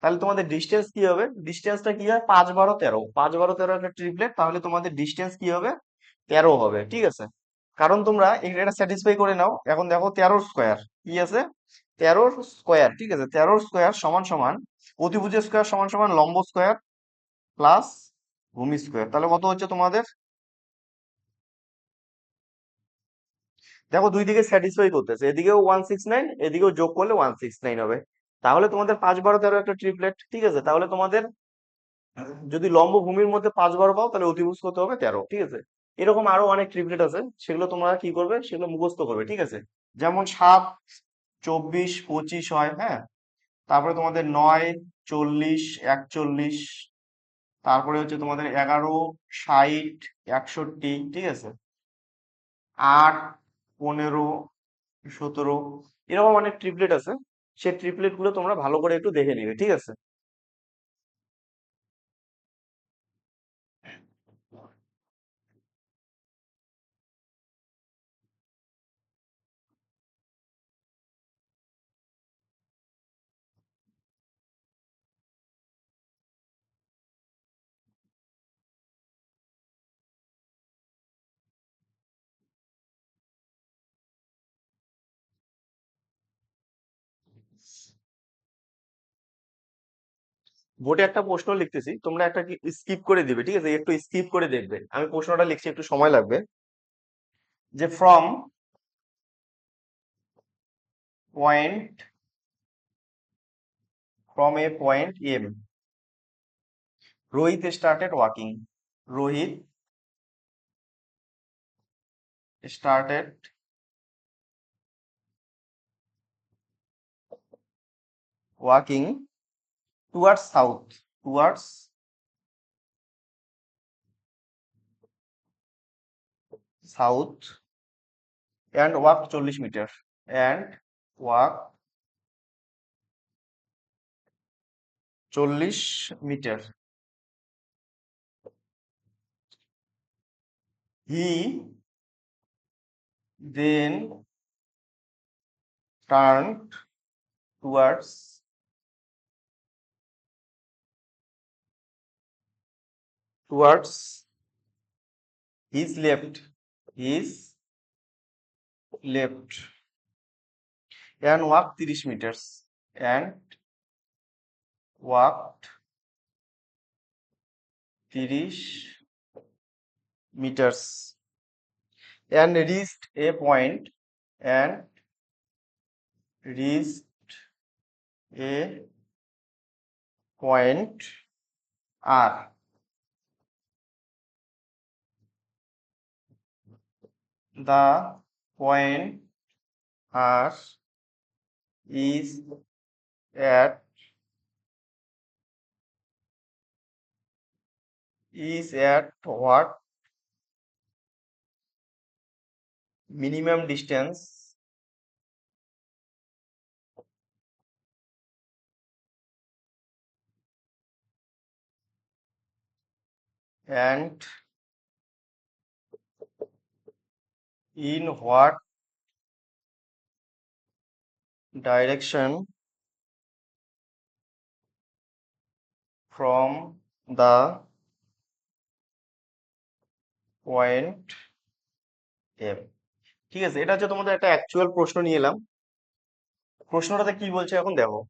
তাহলে তোমাদের ডিস্টেন্স কি হবে? ডিস্টেন্সটা কি হয়? 5 12 13, 5 12 13 একটা ট্রিপলেট, তাহলে তোমাদের ডিস্টেন্স কি হবে? 13 হবে, ঠিক আছে? কারণ তোমরা এটা স্যাটিসফাই করে নাও। এখন দেখো 13 স্কোয়ার কি আছে? 13 স্কোয়ার, ঠিক আছে? 13 স্কোয়ার সমান সমান অতিভুজের স্কোয়ার সমান সমান লম্ব স্কোয়ার প্লাস ভূমি স্কোয়ার। তাহলে কত হচ্ছে তোমাদের? দেখো দুই দিকে স্যাটিসফাই করতেছে, এদিকেও 169, এদিকেও যোগ করলে 169 হবে। তাহলে তোমাদের 5 12 13 একটা ট্রিপলেট, ঠিক আছে? তাহলে তোমাদের যদি লম্ব ভূমির মধ্যে 5 12 পাও তাহলে অতিভুজ কত হবে? 13, ঠিক আছে? এরকম আরো অনেক ট্রিপলেট আছে, সেগুলো তোমরা কি করবে? সেগুলো মুখস্থ করবে, ঠিক আছে? যেমন 7 24 25 হয়, হ্যাঁ? তারপরে তোমাদের 9 40 41, তারপরে হচ্ছে তোমাদের 11 60 61, ঠিক আছে? 8 15 17, এরকম অনেক ট্রিপলেট আছে। সেই ট্রিপলেট গুলো তোমরা ভালো করে একটু দেখে নিবে, ঠিক আছে? বোর্ডে একটা প্রশ্ন লিখতেছি, তোমরা একটা কি স্কিপ করে দিবে, ঠিক আছে? একটু স্কিপ করে দেখবে, আমি প্রশ্নটা লিখছি, একটু সময় লাগবে। যে point from A point M, Rohit started walking. Rohit started walking towards south and walk 40 metre and walk 40 metre he then turned towards towards his left and walked 30 meters and walked 30 meters and and reached a point R. The point R is at what minimum distance and in what direction from the point M. ঠিক আছে, এটা হচ্ছে তোমাদের একটা actual প্রশ্ন নিয়ে এলাম। প্রশ্নটাতে কি বলছে এখন দেখো।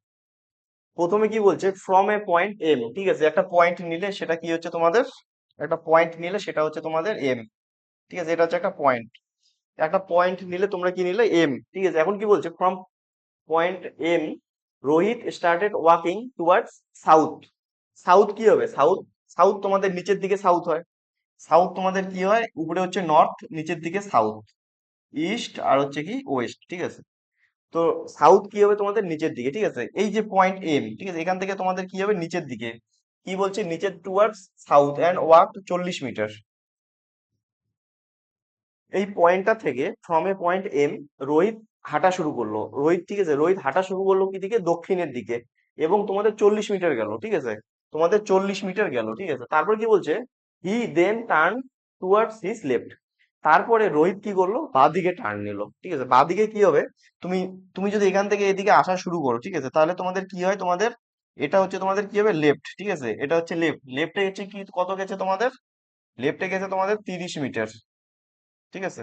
প্রথমে কি বলছে, ফ্রম এ পয়েন্ট এম। ঠিক আছে, একটা পয়েন্ট নিলে সেটা কি হচ্ছে তোমাদের, একটা পয়েন্ট নিলে সেটা হচ্ছে তোমাদের এম। ঠিক আছে, এটা হচ্ছে একটা পয়েন্ট নিলে তোমরা কি নিলে, এম। ঠিক আছে, এখন কি বলছে, from point M Rohit started walking towards south. South কি হবে, সাউথ, সাউথ তোমাদের নিচের দিকে সাউথ হয়। সাউথ তোমাদের কি হয়, উপরে হচ্ছে নর্থ, নিচের দিকে সাউথ, ইস্ট আর হচ্ছে কি ওয়েস্ট। ঠিক আছে, তো সাউথ কি হবে তোমাদের নিচের দিকে। ঠিক আছে, এই যে পয়েন্ট এম, ঠিক আছে, এখান থেকে তোমাদের কি হবে নিচের দিকে, কি বলছে, নিচের towards south and walk 40 metre. এই পয়েন্টটা থেকে from A point M Rohit হাঁটা শুরু করলো। রোহিত, ঠিক আছে, রোহিত হাঁটা শুরু করলো কি দিকে, দক্ষিণের দিকে, এবং তোমাদের 40 মিটার গেল। ঠিক আছে, তোমাদের 40 মিটার গেল। ঠিক আছে, তারপর কি বলছে, he then turn towards his left. তারপরে রোহিত কি করলো, বাঁ দিকে টার্ন নিল। ঠিক আছে, বাঁ দিকে কি হবে, তুমি তুমি যদি এখান থেকে এদিকে আসা শুরু করো, ঠিক আছে, তাহলে তোমাদের কি হয়, তোমাদের এটা হচ্ছে তোমাদের কি হবে, লেফট। ঠিক আছে, এটা হচ্ছে লেফট। লেফটে হচ্ছে কি, কত গেছে তোমাদের, লেফটে গেছে তোমাদের 30 মিটার। ঠিক আছে,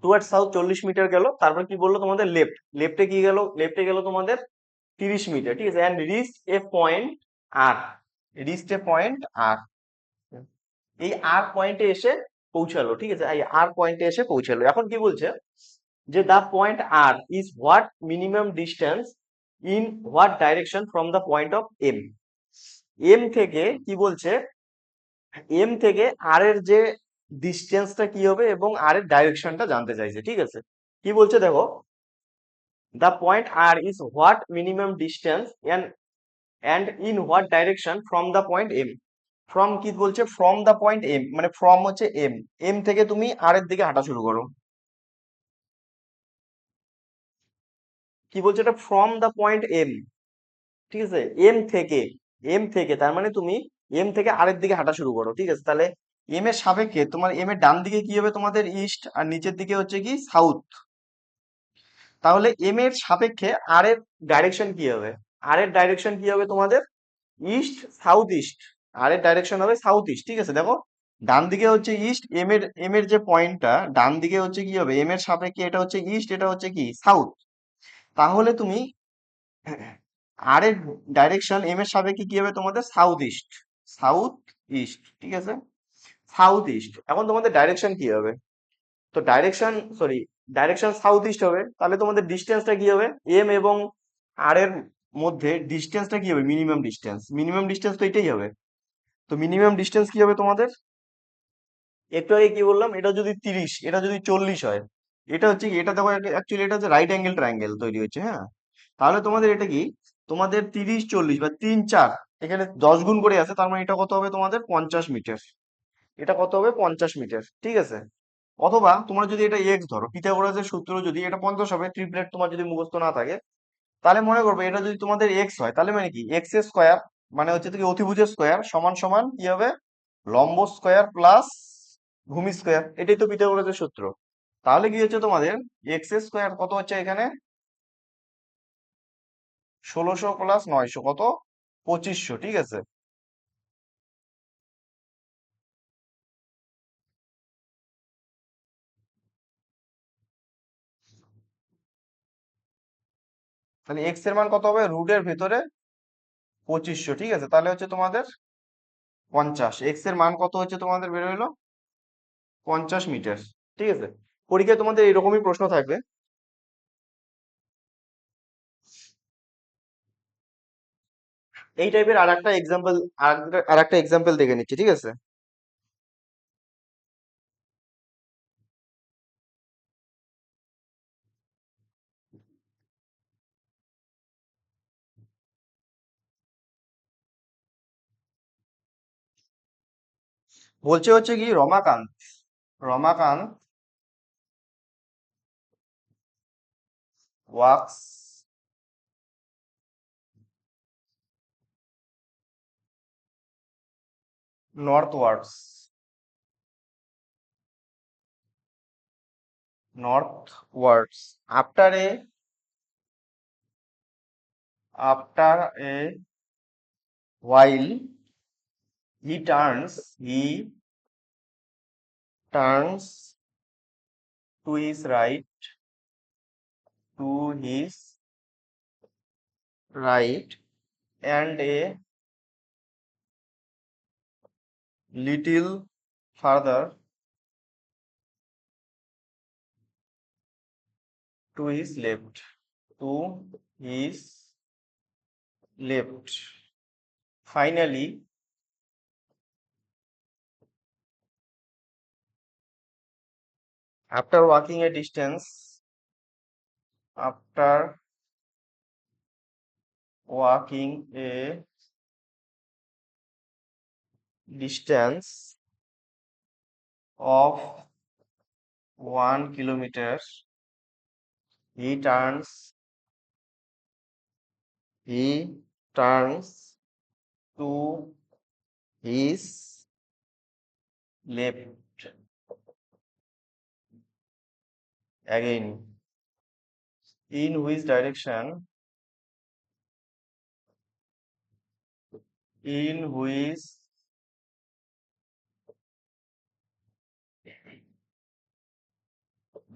টুয়ার্ড সাউথ 40 মিটার গেল। তারপর কি বললো তোমাদের, লেফট, লেফটে কি গেল, লেফটে গেল তোমাদের 30 মিটার। ঠিক আছে, and reach a point R, reach a point R, এই আর পয়েন্টে এসে পৌঁছালো। ঠিক আছে, এই আর পয়েন্টে এসে পৌঁছালো। এখন কি বলছে, যে the point R is what minimum distance in what direction from the point of M. M থেকে কি বলছে, এম থেকে আর এর যে ডিস্টেন্সটা কি হবে এবং আর এর ডাইরেকশনটা জানতে চাইছে। ঠিক আছে, কি বলছে দেখো, the point R is what minimum distance and in what direction from the point M. From কি বলছে, from the point M, মানে from হচ্ছে M, M থেকে তুমি R এর দিকে হাঁটা শুরু করো। কি বলছে, এটা from the point M। ঠিক আছে, M থেকে, M থেকে, তার মানে তুমি M থেকে R এর দিকে হাঁটা শুরু করো। ঠিক আছে, তাহলে M এর সাপেক্ষে তোমার M এর ডান দিকে কি হবে তোমাদের, ইস্ট, আর নিচের দিকে হচ্ছে কি সাউথ। তাহলে M এর সাপেক্ষে R এর ডাইরেকশন কি হবে, R এর ডাইরেকশন কি হবে তোমাদের, ইস্ট সাউথ ইস্ট। আর এর ডাইরেকশন হবে সাউথ ইস্ট। ঠিক আছে, দেখো ডান দিকে হচ্ছে ইস্ট, এম এর যে পয়েন্টটা ডান দিকে হচ্ছে কি হবে, এম এর সাপেক্ষে এটা হচ্ছে ইস্ট, এটা হচ্ছে কি সাউথ। তাহলে তুমি আর এর ডাইরেকশন এম এর সাপেক্ষে কি হবে তোমাদের, সাউথ ইস্ট, সাউথ ইস্ট। ঠিক আছে, সাউথ ইস্ট। এখন তোমাদের ডাইরেকশন কি হবে, তো direction, sorry, direction south east হবে। তাহলে তোমাদের ডিস্টেন্সটা কি হবে, এম এবং আর এর মধ্যে ডিস্টেন্সটা কি হবে, মিনিমাম ডিস্টেন্স। মিনিমাম ডিস্টেন্স তো এটাই হবে। তো মিনিমাম ডিস্টেন্স কি হবে তোমাদের? একটু আগে কি বললাম, এটা যদি 30, এটা যদি 40 হয়, এটা হচ্ছে কি, এটা দেখো অ্যাকচুয়ালি এটা হচ্ছে রাইট অ্যাঙ্গেল ট্রায়াঙ্গেল তৈরি হচ্ছে, হ্যাঁ। তাহলে তোমাদের এটা কি, তোমাদের 30 40 বা 3 4, এখানে 10 গুণ করে আছে, তার মানে এটা কত হবে তোমাদের 50 মিটার। এটা কত হবে 50 মিটার, ঠিক আছে। অথবা তোমরা যদি এটা এক্স ধরো, পিথাগোরাসের সূত্র যদি এটা 50 হবে, ট্রিপলেট তোমার যদি মুখস্থ না থাকে, তাহলে মনে করবে এটা যদি তোমাদের এক্স হয়, তাহলে মানে কি এক্স স্কোয়ার, মানে হচ্ছে কি অতিভুজের স্কোয়ার সমান সমান কি হবে, লম্ব স্কোয়ার প্লাস ভূমি স্কোয়ার, এটাই তো পিথাগোরাসের সূত্র। তাহলে কি হচ্ছে তোমাদের এক্স স্কোয়ার কত হচ্ছে এখানে, 1600 প্লাস 900 কত, 2500, ঠিক আছে। তাহলে এক্স এর মান কত হবে, রুটের ভেতরে 2500, ঠিক আছে। তাহলে হচ্ছে তোমাদের 50, এক্স এর মান কত হচ্ছে তোমাদের বের হইলো 50 মিটার, ঠিক আছে। পরীক্ষায় তোমাদের এরকমই প্রশ্ন থাকবে। এই টাইপের আর একটা এক্সাম্পল, আর একটা এক্সাম্পল দেখে নিচ্ছি, ঠিক আছে। বলছে হচ্ছে কি, Ramakant Ramakant walks northwards, northwards after a while he turns to his right, to his right, and a little further to his left, to his left. Finally, after walking a distance, after walking a distance of 1 kilometer, he turns he turns to his left again. In which direction? In which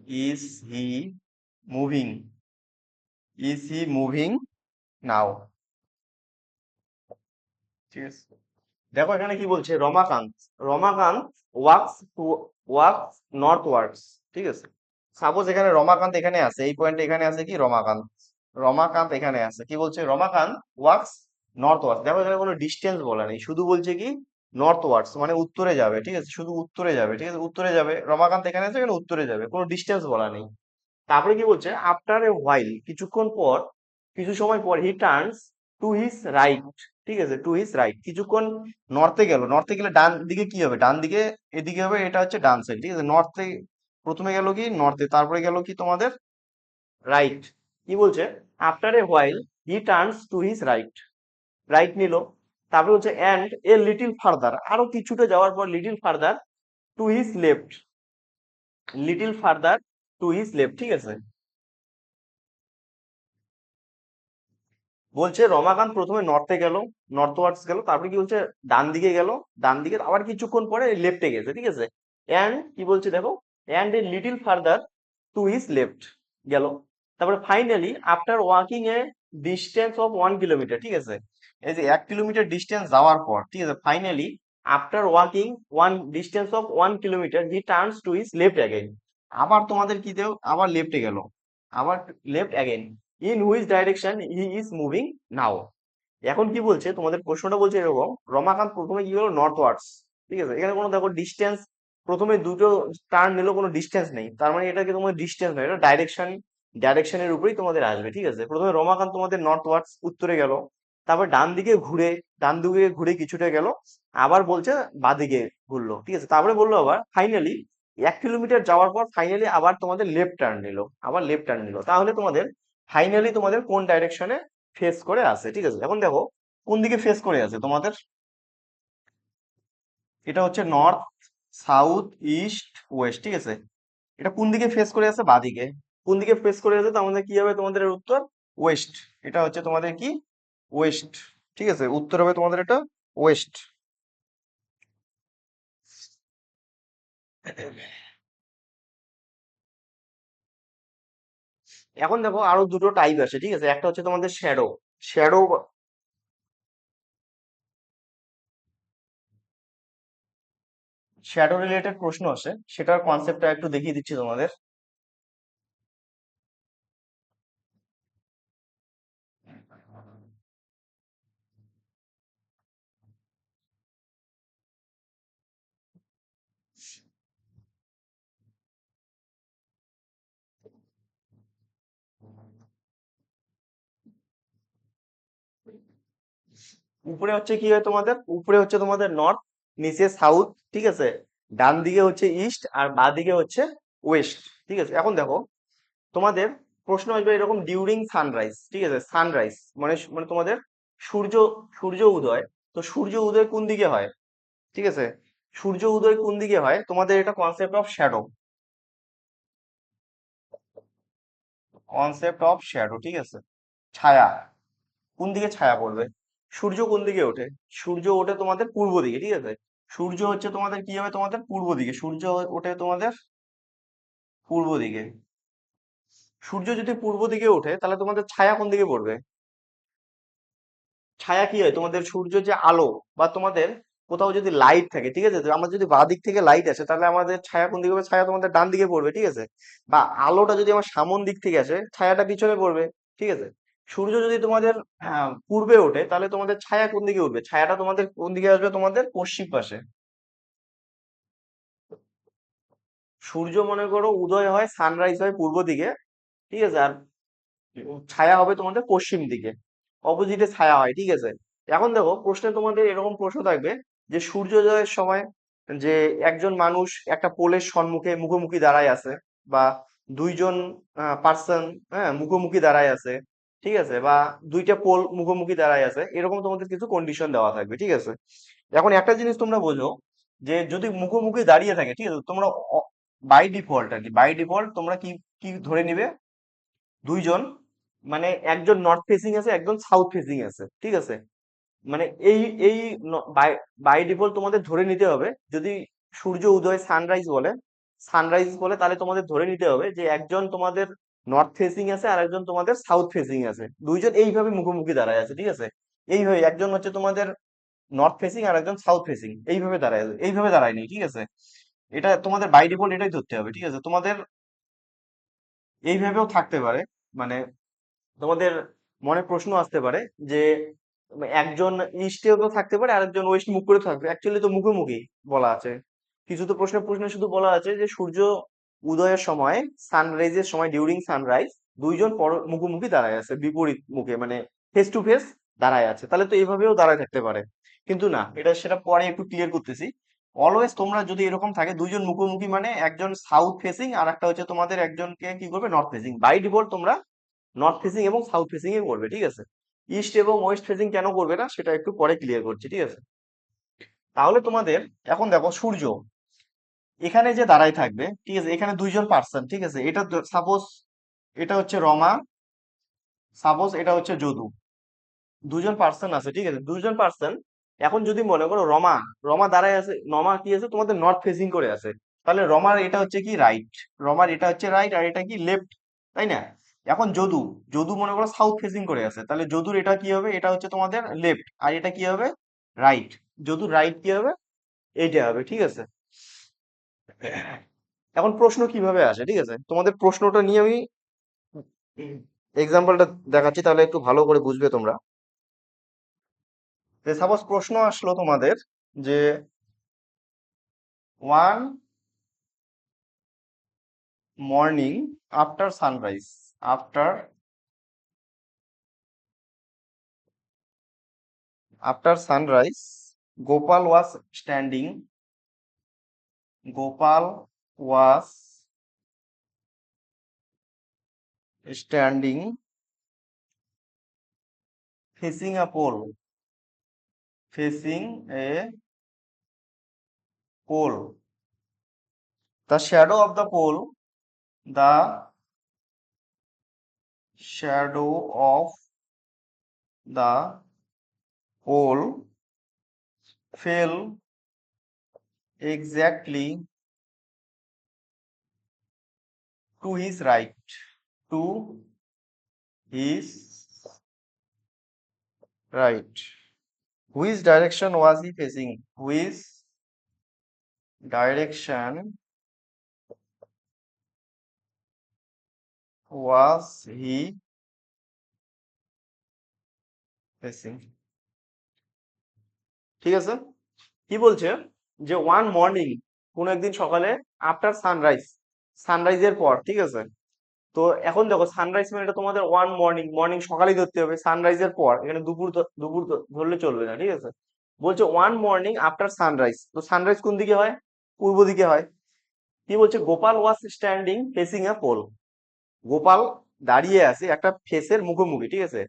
is he moving? Is he moving now? ঠিক আছে। দেখো এখানে কি বলছে, Ramakant Ramakant walks to walks northwards, ঠিক আছে। Suppose এখানে রমাকান্ত এখানে আছে, এই পয়েন্টে এখানে আছে কি রমাকান্ত, রমাকান্ত এখানে আছে, কি বলছে রমাকান্ত ওয়াক্স নর্থওয়ার্ডস। দেখো এখানে কোনো ডিস্টেন্স বলা নেই, শুধু বলছে কি নর্থওয়ার্ডস, মানে উত্তরে যাবে, ঠিক আছে, শুধু উত্তরে যাবে, ঠিক আছে, উত্তরে যাবে, রমাকান্ত এখানে আছে, এখানে উত্তরে যাবে, কোনো ডিস্টেন্স বলা নেই। তারপরে কি বলছে, আফটার এ হোয়াইল, কিছুক্ষণ পর, কিছু সময় পর, হি টার্নস টু হিজ রাইট, ঠিক আছে, টু হিজ রাইট, কিছুক্ষণ নর্থে গেল, নর্থে গেলে ডান দিকে কি হবে, ডান দিকে, এদিকে হবে, এটা হচ্ছে ডান সাইড, ঠিক আছে। নর্থে প্রথমে গেল কি নর্থে, তারপরে গেল কি তোমাদের রাইট। কি বলছে, after a while he turns to his right, right নিল। তারপরে হচ্ছে অ্যান্ড এ লিটিল ফার্দার, আরো কিছুটা যাওয়ার পর little farther to his left, little farther to his left, ঠিক আছে। বলছে রমাকান্ত প্রথমে নর্থে গেল, নর্থওয়ার্ডস গেল, তারপরে কি বলছে ডান দিকে গেল, ডান দিকে আবার কিছুক্ষণ পরে লেফটে গেছে, ঠিক আছে। এন্ড কি বলছে দেখো, and a little farther to his left গেল। তারপরে finally after walking a distance of 1 kilometre, ঠিক আছে। এই যে 1 কিলোমিটার ডিস্টেন্স যাওয়ার পর, ঠিক আছে, finally after walking distance of 1 kilometre he turns to his left again. আবার তোমাদের কি দেও, আবার লেফটে গেল, আবার left again. In which direction he is moving now, এখন কি বলছে তোমাদের প্রশ্নটা বলছে এরকম, রমাকান্ত প্রথমে কি হলো নর্থওয়ার্ডস, ঠিক আছে, এখানে কোনো দেখো ডিস্টেন্স, প্রথমে দুটো টার্ন নিলো, কোনো ডিস্টেন্স নেই, তার মানে এটাকে তোমাদের ডিস্টেন্স নয়, এটা ডাইরেকশনের উপরেই তোমাদের আসবে, ঠিক আছে। প্রথমে রমাকান্ত তোমাদের নর্থওয়ার্ডস উত্তরে গেল, তারপর ডান দিকে ঘুরে কিছুটা গেল, আবার বলছে বাদিকে ঘুরলো, ঠিক আছে, তারপরে বললো আবার ফাইনালি 1 কিলোমিটার যাওয়ার পর ফাইনালি আবার তোমাদের লেফট টার্ন নিল, তাহলে তোমাদের ফাইনালি তোমাদের কোন ডাইরেকশনে ফেস করে আছে, ঠিক আছে। এখন দেখো কোন দিকে ফেস করে আছে তোমাদের, এটা হচ্ছে নর্থ, সাউথ, ইস্ট, ওয়েস্ট, ঠিক আছে। এটা কোন দিকে ফেস করে আছে, বাদিকে। কোন দিকে ফেস করে আছে, তার মানে কি হবে তোমাদের এর উত্তর, ওয়েস্ট। এটা হচ্ছে তোমাদের কি, ওয়েস্ট, ঠিক আছে, উত্তর হবে তোমাদের এটা ওয়েস্ট। এখন দেখো আরো দুটো টাইপ আছে, ঠিক আছে, একটা হচ্ছে তোমাদের শ্যাডো শ্যাডো রিলেটেড প্রশ্ন আছে, সেটার কনসেপ্টটা একটু দেখিয়ে দিচ্ছি তোমাদের। উপরে হচ্ছে তোমাদের নর্থ, নিচে সাউথ, ঠিক আছে, ডান দিকে হচ্ছে ইস্ট, আর বাঁ দিকে হচ্ছে ওয়েস্ট, ঠিক আছে। এখন দেখো তোমাদের প্রশ্ন আসবে এরকম ডিউরিং সানরাইজ, ঠিক আছে, সানরাইজ মানে মানে তোমাদের সূর্য সূর্য উদয়, তো সূর্য উদয় কোন দিকে হয়, ঠিক আছে, সূর্য উদয় কোন দিকে হয়, তোমাদের এটা কনসেপ্ট অফ শ্যাডো, ঠিক আছে, ছায়া, কোন দিকে ছায়া পড়বে, সূর্য কোন দিকে ওঠে, সূর্য ওঠে তোমাদের পূর্ব দিকে, ঠিক আছে, সূর্য হচ্ছে তোমাদের কি হবে, তোমাদের পূর্ব দিকে, সূর্য ওঠে তোমাদের পূর্ব দিকে। সূর্য যদি পূর্ব দিকে ওঠে তাহলে তোমাদের ছায়া কোন দিকে পড়বে, ছায়া কি হয়, তোমাদের সূর্য যে আলো বা তোমাদের কোথাও যদি লাইট থাকে, ঠিক আছে, তো আমার যদি বাঁ দিক থেকে লাইট আসে তাহলে আমাদের ছায়া কোন দিকে হবে, ছায়া তোমাদের ডান দিকে পড়বে, ঠিক আছে। বা আলোটা যদি আমার সামন দিক থেকে আসে ছায়াটা পিছনে পড়বে, ঠিক আছে। সূর্য যদি তোমাদের পূর্বে ওঠে তাহলে তোমাদের ছায়া কোন দিকে উঠবে, ছায়াটা তোমাদের কোন দিকে আসবে, তোমাদের পশ্চিম পাশে। সূর্য মনে করো উদয় হয়, সানরাইজ হয় পূর্ব দিকে, ঠিক আছে, আর ছায়া হবে তোমাদের পশ্চিম দিকে, অপোজিটে ছায়া হয়, ঠিক আছে। এখন দেখো প্রশ্নে তোমাদের এরকম প্রশ্ন থাকবে যে সূর্যোদয়ের সময় যে একজন মানুষ একটা পোলের সম্মুখে মুখোমুখি দাঁড়ায় আছে, বা দুইজন পার্সন, হ্যাঁ, মুখোমুখি দাঁড়ায় আছে, ঠিক আছে, বা দুইটা পোল মুখোমুখি দাঁড়ায় আছে, এরকম তোমাদের কিছু কন্ডিশন দেওয়া থাকবে, ঠিক আছে। এখন একটা জিনিস তোমরা বোঝো, যে যদি মুখোমুখি দাঁড়িয়ে থাকে, ঠিক আছে, তোমরা বাই ডিফল্ট তোমরা কি কি ধরে নিবে, দুইজন, মানে একজন নর্থ ফেসিং আছে, একজন সাউথ ফেসিং আছে, ঠিক আছে। মানে এই এই বাই বাই ডিফল্ট তোমাদের ধরে নিতে হবে, যদি সূর্য উদয় সানরাইজ বলে তাহলে তোমাদের ধরে নিতে হবে যে একজন তোমাদের নর্থ ফেসিং আছে আর একজন তোমাদের সাউথ ফেসিং আছে, দুইজন এইভাবে মুখোমুখি দাঁড়ায় আছে, ঠিক আছে। এইভাবে একজন হচ্ছে তোমাদের নর্থ ফেসিং আর একজন সাউথ ফেসিং, এইভাবে দাঁড়ায়নি, ঠিক আছে। এটা তোমাদের বাই ডিফল্ট এটাই ধরতে হবে, ঠিক আছে। তোমাদের এইভাবেও থাকতে পারে, মানে তোমাদের মনে প্রশ্ন আসতে পারে যে একজন ইস্টেও তো থাকতে পারে, আরেকজন ওয়েস্ট মুখ করে থাকবে, অ্যাকচুয়ালি তো মুখোমুখি বলা আছে। কিছু তো প্রশ্নে শুধু বলা আছে যে সূর্য উদয়ের সময়, সানরাইজের সময়, ডিউরিং সানরাইজ দুইজন মুখোমুখি দাঁড়ায় আছে, বিপরীত মুখে, মানে ফেস টু ফেস দাঁড়ায় আছে, তাহলে তো এইভাবেও দাঁড়ায় থাকতে পারে। কিন্তু না, সেটা পরে একটু ক্লিয়ার করতেছি। অলওয়েজ তোমরা যদি এরকম থাকে দুইজন মুখোমুখি, মানে একজন সাউথ ফেসিং আর একটা হচ্ছে তোমাদের একজনকে কি করবে, নর্থ ফেসিং, বাই ডিফল্ট তোমরা নর্থ ফেসিং এবং সাউথ ফেসিং এ করবে, ঠিক আছে। ইস্ট এবং ওয়েস্ট ফেসিং কেন করবে না সেটা একটু পরে ক্লিয়ার করছি, ঠিক আছে। তাহলে তোমাদের এখন দেখো সূর্য এখানে যে দাঁড়ায় থাকবে, ঠিক আছে, এখানে দুইজন পার্সন, ঠিক আছে, এটা সাপোজ এটা হচ্ছে রমা, সাপোজ এটা হচ্ছে যদু, দুজন পার্সন আছে, ঠিক আছে, দুজন পার্সন। এখন যদি মনে করো রমা দাঁড়ায় আছে, রমা কি আছে তোমাদের নর্থ ফেসিং করে আছে, তাহলে রমার এটা হচ্ছে কি রাইট, রমার এটা হচ্ছে রাইট আর এটা কি লেফট, তাই না। এখন যদু মনে করো সাউথ ফেসিং করে আছে, তাহলে যদুর এটা কি হবে, এটা হচ্ছে তোমাদের লেফট, আর এটা কি হবে, রাইট। যদুর রাইট কি হবে, এইটা হবে, ঠিক আছে। এখন প্রশ্ন কিভাবে আসে, ঠিক আছে, তোমাদের প্রশ্নটা নিয়ে আমি এক্সাম্পলটা দেখাচ্ছি, তাহলে একটু ভালো করে বুঝবে তোমরা। সাপোজ প্রশ্ন আসলো তোমাদের যে one morning after sunrise, after after sunrise Gopal was standing, Gopal was standing facing a pole, facing a pole, the shadow of the pole, the shadow of the pole fell exactly to his right, to his right. Which direction was he facing? Which direction was he facing? ঠিক আছে, কি বলছে যে one morning, কোন একদিন সকালে, after sunrise, সানরাইজের পর, ঠিক আছে। তো এখন দেখো সানরাইজ মানে এটা তোমাদের ওয়ান মর্নিং, মর্নিং সকালেই ধরতে হবে, সানরাইজের পর এখানে দুপুর দুপুর ধরলে চলবে না, ঠিক আছে। বলছে ওয়ান মর্নিং আফটার সানরাইজ, তো সানরাইজ কোন দিকে হয়? পূর্ব দিকে হয়। কি বলছে? Gopal was standing facing a pole, Gopal দাঁড়িয়ে আছে একটা ফেসের মুখোমুখি, ঠিক আছে।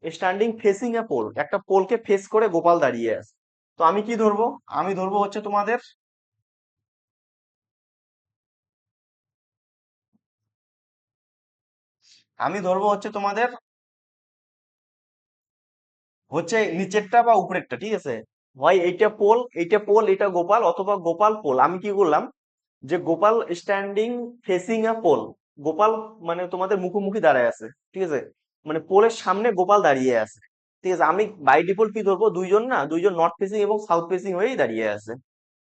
স্ট্যান্ডিং ফেসিং আ পোল, একটা পোলকে ফেস করে গোপাল দাঁড়িয়ে আছে। তো আমি কি ধরবো? আমি ধরবো হচ্ছে তোমাদের, আমি ধরবো হচ্ছে তোমাদের হচ্ছে নিচেরটা বা উপরেরটা, ঠিক আছে। হয় এইটা পোল, এইটা পোল, এটা গোপাল, অথবা গোপাল পোল। আমি কি করলাম যে Gopal standing facing a pole, Gopal মানে তোমাদের মুখোমুখি দাঁড়ায় আছে, ঠিক আছে। মানে পোলের সামনে গোপাল দাঁড়িয়ে আছে, ঠিক আছে। আমি বাই ডিফল্ট কি ধরবো? দুইজন, না দুইজন নর্থ ফেসিং এবং সাউথ ফেসিং হয়েই দাঁড়িয়ে আছে।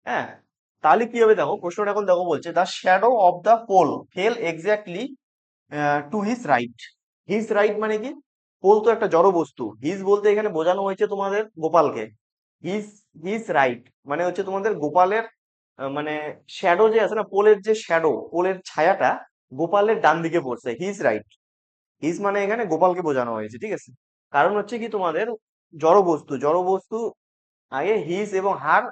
হ্যাঁ, তাহলে কি হবে দেখো, প্রশ্নটা এখন দেখো, বলছে the shadow of the pole fell exactly to his right. His right মানে কি? পোল তো একটা জড় বস্তু, হিজ বলতে এখানে বোঝানো হয়েছে তোমাদের গোপালকে। হিজ, হিজ রাইট মানে হচ্ছে তোমাদের গোপালের মানে শ্যাডো যে আছে না, পোলের যে শ্যাডো, পোলের ছায়াটা গোপালের ডান দিকে পড়ছে, হিজ রাইট। হিজ মানে এখানে গোপালকে বোঝানো হয়েছে, ঠিক আছে। কারণ হচ্ছে কি তোমাদের জড় বস্তু, জড় বস্তু আগে হিজ এবং হার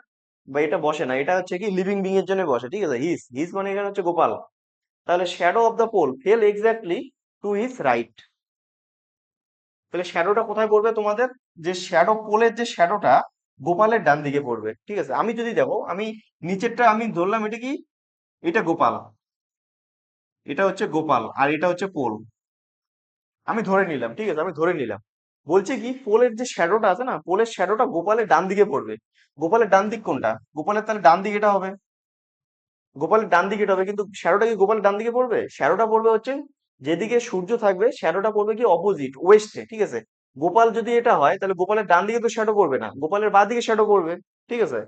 বা এটা বসে না, এটা হচ্ছে কি লিভিং বিং এর জন্য বসে, ঠিক আছে। হিজ, হিজ মানে এখানে হচ্ছে গোপাল। তাহলে shadow of the pole fell exactly to his right. তাহলে শ্যাডোটা কোথায় পড়বে তোমাদের? যে শ্যাডো, পোলের যে শ্যাডোটা গোপালের ডান দিকে পড়বে, ঠিক আছে। আমি যদি দেখো, আমি নিচেরটা আমি ধরলাম, এটা কি? এটা গোপাল, এটা হচ্ছে গোপাল, আর এটা হচ্ছে পোল। আমি ধরে নিলাম, ঠিক আছে, আমি ধরে নিলাম। বলছে কি, পোলের যে শ্যাডোটা আছে না, পোলের শ্যাডোটা গোপালের ডান দিকে পড়বে। গোপালের ডান দিক কোনটা? গোপালের তাহলে ডান দিক এটা হবে, গোপালের ডান দিকে এটা হবে। কিন্তু শ্যাডোটা কি গোপালের ডান দিকে পড়বে? শ্যাডোটা পড়বে হচ্ছে যেদিকে সূর্য থাকবে, শ্যাডোটা পড়বে কি অপোজিট, ওয়েস্টে, ঠিক আছে। গোপাল যদি এটা হয় তাহলে গোপালের ডান দিকে তো শ্যাডো পড়বে না, গোপালের বাঁ দিকে শ্যাডো পড়বে, ঠিক আছে।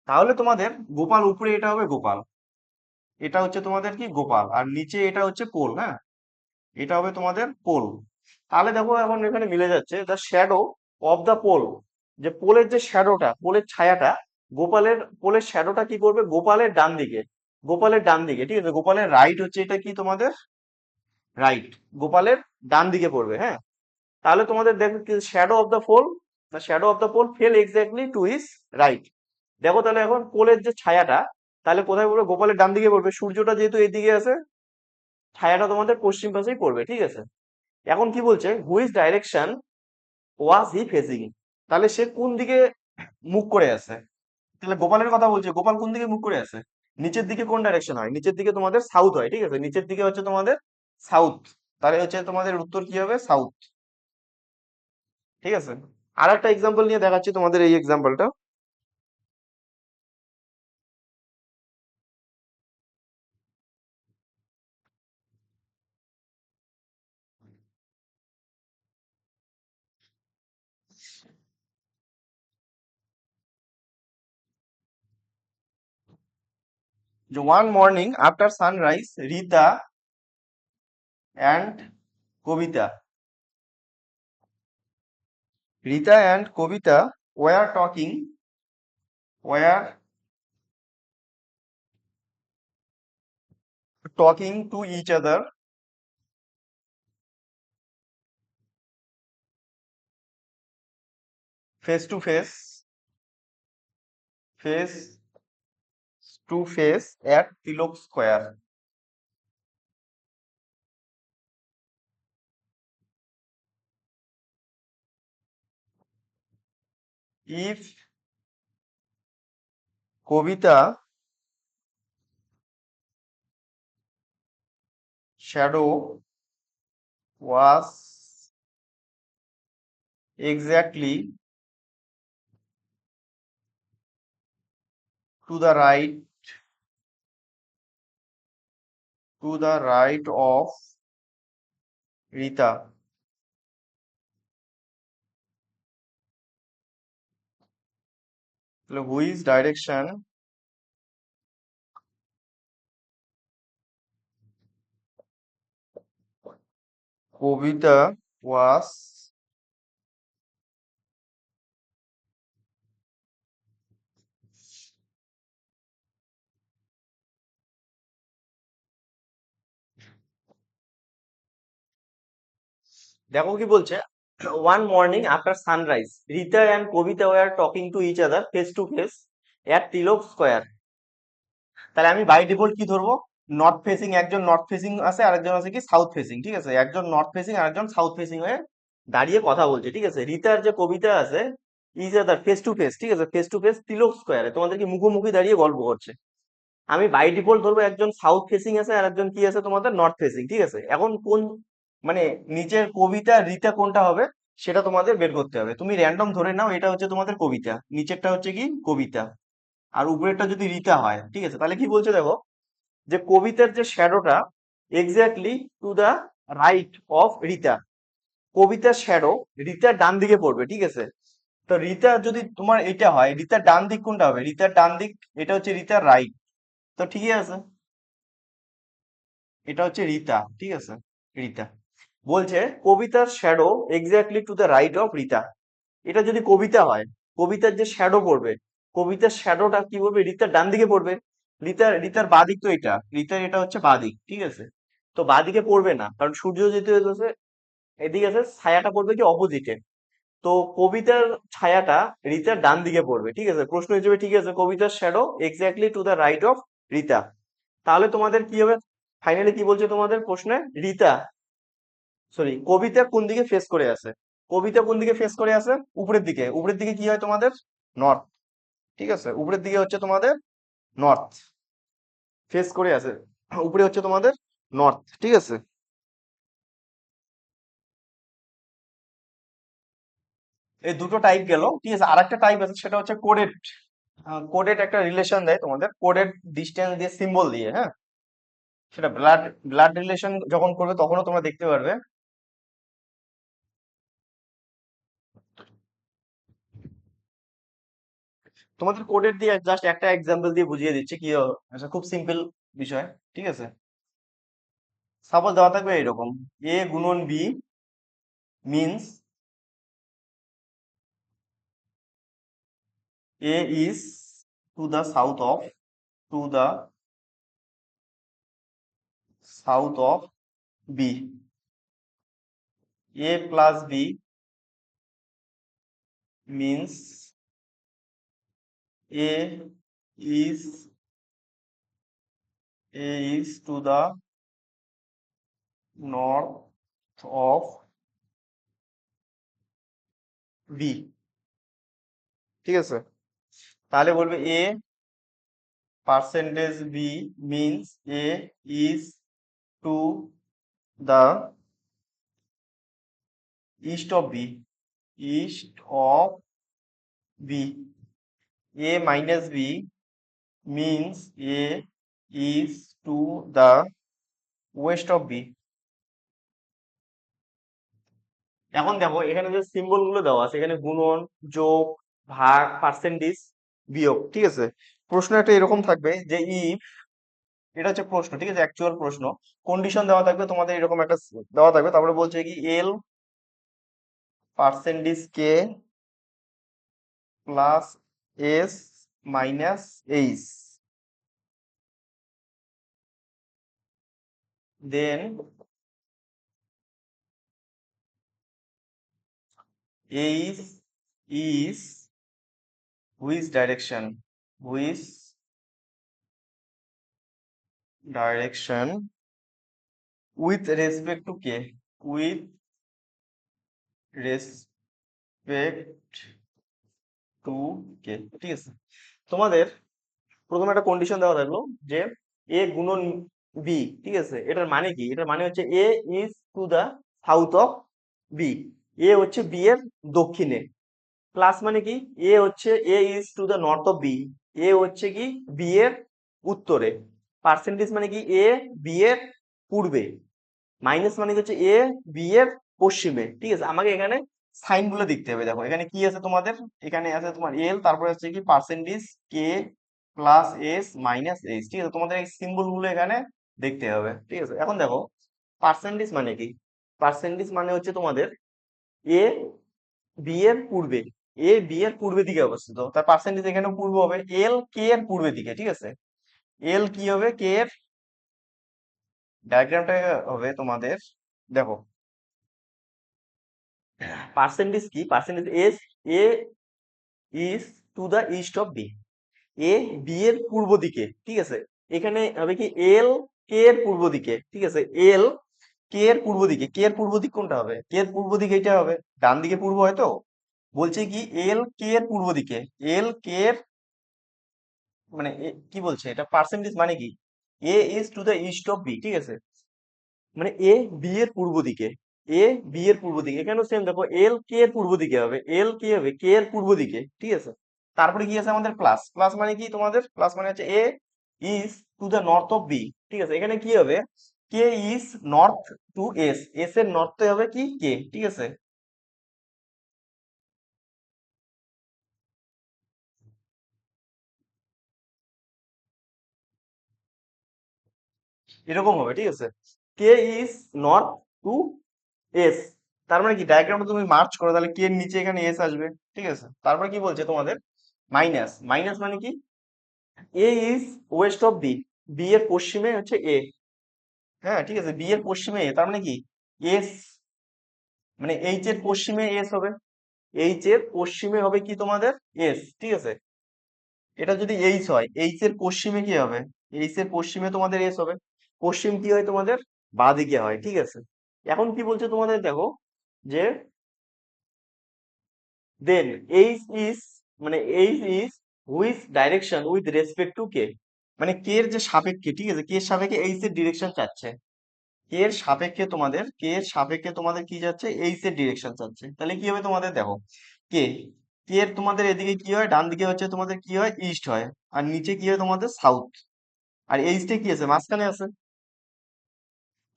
তাহলে তোমাদের গোপাল উপরে, এটা হবে গোপাল, এটা হচ্ছে তোমাদের কি গোপাল, আর নিচে এটা হচ্ছে পোল, হ্যাঁ, এটা হবে তোমাদের পোল। তাহলে দেখো এখন এখানে মিলে যাচ্ছে, the shadow of the pole, যে পোলের যে শ্যাডোটা, পোলের ছায়াটা গোপালের, পোলের শ্যাডোটা কি করবে গোপালের ডান দিকে, গোপালের ডান দিকে, ঠিক আছে। গোপালের রাইট হচ্ছে এটা কি তোমাদের রাইট, গোপালের ডান দিকে পড়বে, হ্যাঁ। তাহলে তোমাদের দেখো shadow of the pole, the shadow of the pole fell exactly to his right. দেখো তাহলে এখন পোলের যে ছায়াটা, তাহলে কোথায় পড়বে? গোপালের ডান দিকে পড়বে, সূর্যটা যেহেতু এইদিকে আছে, ছায়াটা তোমাদের পশ্চিম পাশেই পড়বে, ঠিক আছে। এখন কি বলছে? Which direction was he facing, তাহলে সে কোন দিকে মুখ করে আছে? তাহলে গোপালের কথা বলছে, গোপাল কোন দিকে মুখ করে আছে? নিচের দিকে কোন ডাইরেকশন হয়? নিচের দিকে তোমাদের সাউথ হয়, ঠিক আছে, নিচের দিকে হচ্ছে তোমাদের সাউথ। তাহলে হচ্ছে তোমাদের উত্তর কি হবে? সাউথ, ঠিক আছে। আর একটা এক্সাম্পল নিয়ে দেখাচ্ছি তোমাদের এই এক্সাম্পলটা, যে one morning after sunrise Rita and Kobita Rita and Kobita were talking to each other face to face, face to face at Tilok Square. If Kobita shadow was exactly to the right of Rita, whose direction Kobita was দেখো কি বলছে, one morning after sunrise Rita and Kobita were talking to each other face to face at Tilok Square. তাহলে আমি by default কি ধরবো, north facing, একজন north facing আছে আরেকজন আছে কি সাউথ ফেসিং, ঠিক আছে, একজন নর্থ ফেসিং আরেকজন সাউথ ফেসিং হয়ে দাঁড়িয়ে কথা বলছে, ঠিক আছে। রিতার যে কবিতা আছে is other face to face, ঠিক আছে, ফেস টু ফেস তিলক স্কোয়ারে তোমাদের কি মুখোমুখি দাঁড়িয়ে গল্প করছে। আমি বাই ডিফল্ট ধরবো একজন সাউথ ফেসিং আছে আর একজন কি আছে তোমাদের নর্থ ফেসিং, ঠিক আছে। এখন কোন মানে নিচের কবিতা রিতা কোনটা হবে সেটা তোমাদের বের করতে হবে। তুমি র্যান্ডম ধরে নাও এটা হচ্ছে তোমাদের কবিতা, নিচেরটা হচ্ছে কি কবিতা, আর উপরেরটা যদি রিতা হয়, ঠিক আছে। তাহলে কি বলছে দেখো, যে কবিতার যে শ্যাডোটা exactly to the right of Rita, কবিতার শ্যাডো রিতার ডান দিকে পড়বে, ঠিক আছে। তো রিতা যদি তোমার এটা হয়, রিতার ডান দিক কোনটা হবে, রিতার ডান দিক এটা হচ্ছে রিতার রাইট, তো ঠিকই আছে, এটা হচ্ছে রিতা, ঠিক আছে, রিতা। বলছে কবিতার shadow exactly to the right of Rita, এটা যদি কবিতা হয়, কবিতার যে শ্যাডো পড়বে, কবিতার শ্যাডোটা কি পড়বে, রিতার ডান দিকে পড়বে। রিতার বাদিক তো এটা, রিতার এটা হচ্ছে বাদিক, ঠিক আছে। তো বাদিকে পড়বে না, কারণ সূর্য যেহেতু হচ্ছে এদিকে আছে, ছায়াটা পড়বে কি অপোজিটে। তো কবিতার ছায়াটা রিতার ডান দিকে পড়বে, ঠিক আছে, প্রশ্ন হিসেবে, ঠিক আছে, কবিতার shadow exactly to the right of Rita. তাহলে তোমাদের কি হবে, ফাইনালি কি বলছে তোমাদের প্রশ্নে, রিতা সরি কবিতা কোন দিকে ফেস করে আছে, কবিতা কোন দিকে ফেস করে আছে, উপরের দিকে, উপরের দিকে কি হয় তোমাদের নর্থ, ঠিক আছে, উপরের দিকে হচ্ছে তোমাদের নর্থ ফেস করে আছে, উপরে হচ্ছে তোমাদের নর্থ, ঠিক আছে। এই দুটো টাইপ গেল, ঠিক আছে। আরেকটা টাইপ আছে সেটা হচ্ছে কোডেড, কোডেড একটা রিলেশন দেয় তোমাদের, কোডেড ডিস্টেন্স দিয়ে সিম্বল দিয়ে, হ্যাঁ, সেটা ব্লাড ব্লাড রিলেশন যখন করবে তখনও তোমরা দেখতে পারবে। তোমাদের কোডেড দিয়ে জাস্ট একটা এক্সাম্পল দিয়ে বুঝিয়ে দিচ্ছি কি আচ্ছা, খুব সিম্পল বিষয়, ঠিক আছে। সাপোজ দেওয়া থাকবে এইরকম, এ গুণন B means A is to the south of B, A plus B means A is to the north of B, ঠিক আছে। তাহলে বলবে A percentage B means A is to the east of B, east of B, A minus B means A is to the west of B. এখন দেখো এখানে যে symbol গুলো দেওয়া আছে, এখানে গুণন, যোগ, ভাগ, পার্সেন্টেজ, বিয়োগ, ঠিক আছে। প্রশ্ন একটা এরকম থাকবে যে ইফ, এটা হচ্ছে প্রশ্ন, ঠিক আছে, অ্যাকচুয়াল প্রশ্ন, কন্ডিশন দেওয়া থাকবে তোমাদের এরকম একটা দেওয়া থাকবে, তারপরে বলছে কি L percentage K plus S minus H, then H is which direction, which direction with respect to K, with respect to K, ঠিক আছে। তোমাদের প্রথমে একটা কন্ডিশন দেওয়া থাকলো যে এ গুণন বি, ঠিক আছে। এটার মানে কি? এটার মানে হচ্ছে A is to the south of B, A হচ্ছে বি এর দক্ষিণে। প্লাস মানে কি? এ হচ্ছে A is to the north of B, A হচ্ছে কি বি এর উত্তরে। পার্সেন্টেজ মানে কি? এ বি এর পূর্বে। মাইনাস মানে কি হচ্ছে এ বি এর পশ্চিমে, ঠিক আছে। আমাকে এখানে সাইন গুলো দেখতে হবে। দেখো এখানে কি আছে তোমাদের, এখানে আছে তোমার এল, তারপরে হচ্ছে কি percentage K plus S minus H, ঠিক আছে। তোমাদের এই সিম্বল গুলো এখানে দেখতে হবে, ঠিক আছে। এখন দেখো পার্সেন্টেজ মানে কি? পার্সেন্টেজ মানে হচ্ছে তোমাদের এ বি এর পূর্বে, এ বি এর পূর্বে দিকে অবস্থিত, তার পার্সেন্টেজ এখানে পূর্ব হবে। এল কে এর পূর্বে দিকে, ঠিক আছে। এল কি হবে? কে এর ডায়াগ্রামটা হবে তোমাদের, দেখো পার্সেন্টেজ কি? Percentage S A is to the east of B, A B এর পূর্ব দিকে, ঠিক আছে। এখানে হবে কি এল কে এর পূর্ব দিকে, ঠিক আছে। এল কে এর পূর্ব দিকে, কে এর পূর্ব দিক কোনটা হবে? কে এর পূর্ব দিকে এটা হবে, ডান দিকে পূর্ব হয় তো। বলছে কি এল কে এর পূর্ব দিকে, এল কে এর মানে কি বলছে এটা? পার্সেন্টেজ মানে কি? A is to the east of B, ঠিক আছে। মানে এ বি এর পূর্ব দিকে, এ বি এর পূর্ব দিকে। এখানেও সেম, দেখো এল কে এর পূর্ব দিকে হবে, এল কি হবে? কে এর পূর্ব দিকে, ঠিক আছে। তারপরে কি আছে আমাদের? প্লাস। প্লাস মানে কি তোমাদের? প্লাস মানে হচ্ছে A is to the north of B, ঠিক আছে। এখানে কি হবে? K is north to S, S এর নর্থে হবে কি কে, ঠিক আছে। এরকম হবে, ঠিক আছে। কে ইজ নর্থ টু এস, তার মানে কি ডায়াগ্রামটা তুমি মার্চ করো, তাহলে কে এর নিচে এখানে এস আসবে, ঠিক আছে। তারপরে কি বলছে তোমাদের? মাইনাস। মাইনাস মানে কি? A is west of B, B এর পশ্চিমে হচ্ছে এ, হ্যাঁ ঠিক আছে। বি এর পশ্চিমে এ, তার মানে কি এস, মানে এইচ এর পশ্চিমে এস হবে, এইচ এর পশ্চিমে হবে কি তোমাদের? এস, ঠিক আছে। এটা যদি এইচ হয়, এইচ এর পশ্চিমে কি হবে? এইচ এর পশ্চিমে তোমাদের এস হবে। পশ্চিম কি হয় তোমাদের? বাঁ দিকে হয়, ঠিক আছে। এখন কি বলছে তোমাদের দেখো, যে দেন এইচ ইজ, মানে H is which direction with respect to K, মানে কে এর যে সাপেক্ষে, ঠিক আছে। কে এর সাপেক্ষে এইচ এর ডিরেকশন চাচ্ছে, কে এর সাপেক্ষে তোমাদের, কে এর সাপেক্ষে তোমাদের কি যাচ্ছে? এইচ এর ডিরেকশন চাচ্ছে। তাহলে কি হবে তোমাদের? দেখো কে, কে এর তোমাদের এদিকে কি হয়? ডান দিকে হচ্ছে তোমাদের কি হয়? ইস্ট হয়। আর নিচে কি হয় তোমাদের? সাউথ। আর এইচটা কি আছে? মাঝখানে আছে।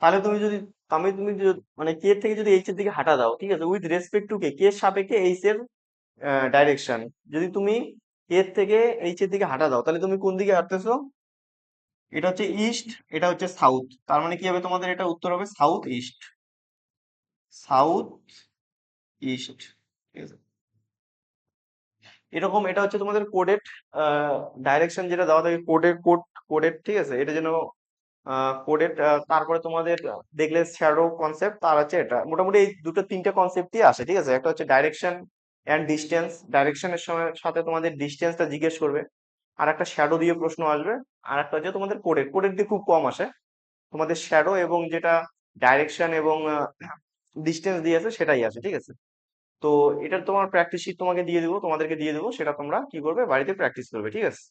তাহলে তুমি যদি, মানে কে এর থেকে যদি এইচ এর দিকে হাঁটা দাও, ঠিক আছে, উইথ রেসপেক্ট টু কে, কে এর সাপেক্ষে এইচ এর ডাইরেকশন, যদি তুমি কে এর থেকে এইচ এর দিকে হাঁটা দাও, তাহলে তুমি কোন দিকে হাঁটতেছো? এটা হচ্ছে ইস্ট, এটা হচ্ছে সাউথ। তার মানে কি হবে তোমাদের? এটা উত্তর হবে সাউথ ইস্ট, সাউথ ইস্ট, ঠিক আছে। এরকম এটা হচ্ছে তোমাদের কোডেড ডাইরেকশন, যেটা দেওয়া থাকে কোডেড, কোডেড, ঠিক আছে। এটা যেন কোডেড। তারপরে তোমাদের দেখলে শ্যাডো কনসেপ্ট, তার আছে এটা। মোটামুটি এই দুটো তিনটে কনসেপ্টই আসে, ঠিক আছে। একটা হচ্ছে ডাইরেকশন অ্যান্ড ডিস্টেন্স, ডাইরেকশনের সময় সাথে তোমাদের ডিস্টেন্সটা জিজ্ঞেস করবে। আর একটা শ্যাডো দিয়ে প্রশ্ন আসবে। আর একটা হচ্ছে তোমাদের কোডেড, কোডেড দিয়ে খুব কম আসে। তোমাদের শ্যাডো এবং যেটা ডাইরেকশন এবং ডিস্টেন্স দিয়ে আছে সেটাই আসে, ঠিক আছে। তো এটা তোমার প্র্যাকটিস শিট তোমাকে দিয়ে দেবো, তোমাদেরকে দিয়ে দেবো, সেটা তোমরা কি করবে? বাড়িতে প্র্যাকটিস করবে, ঠিক আছে।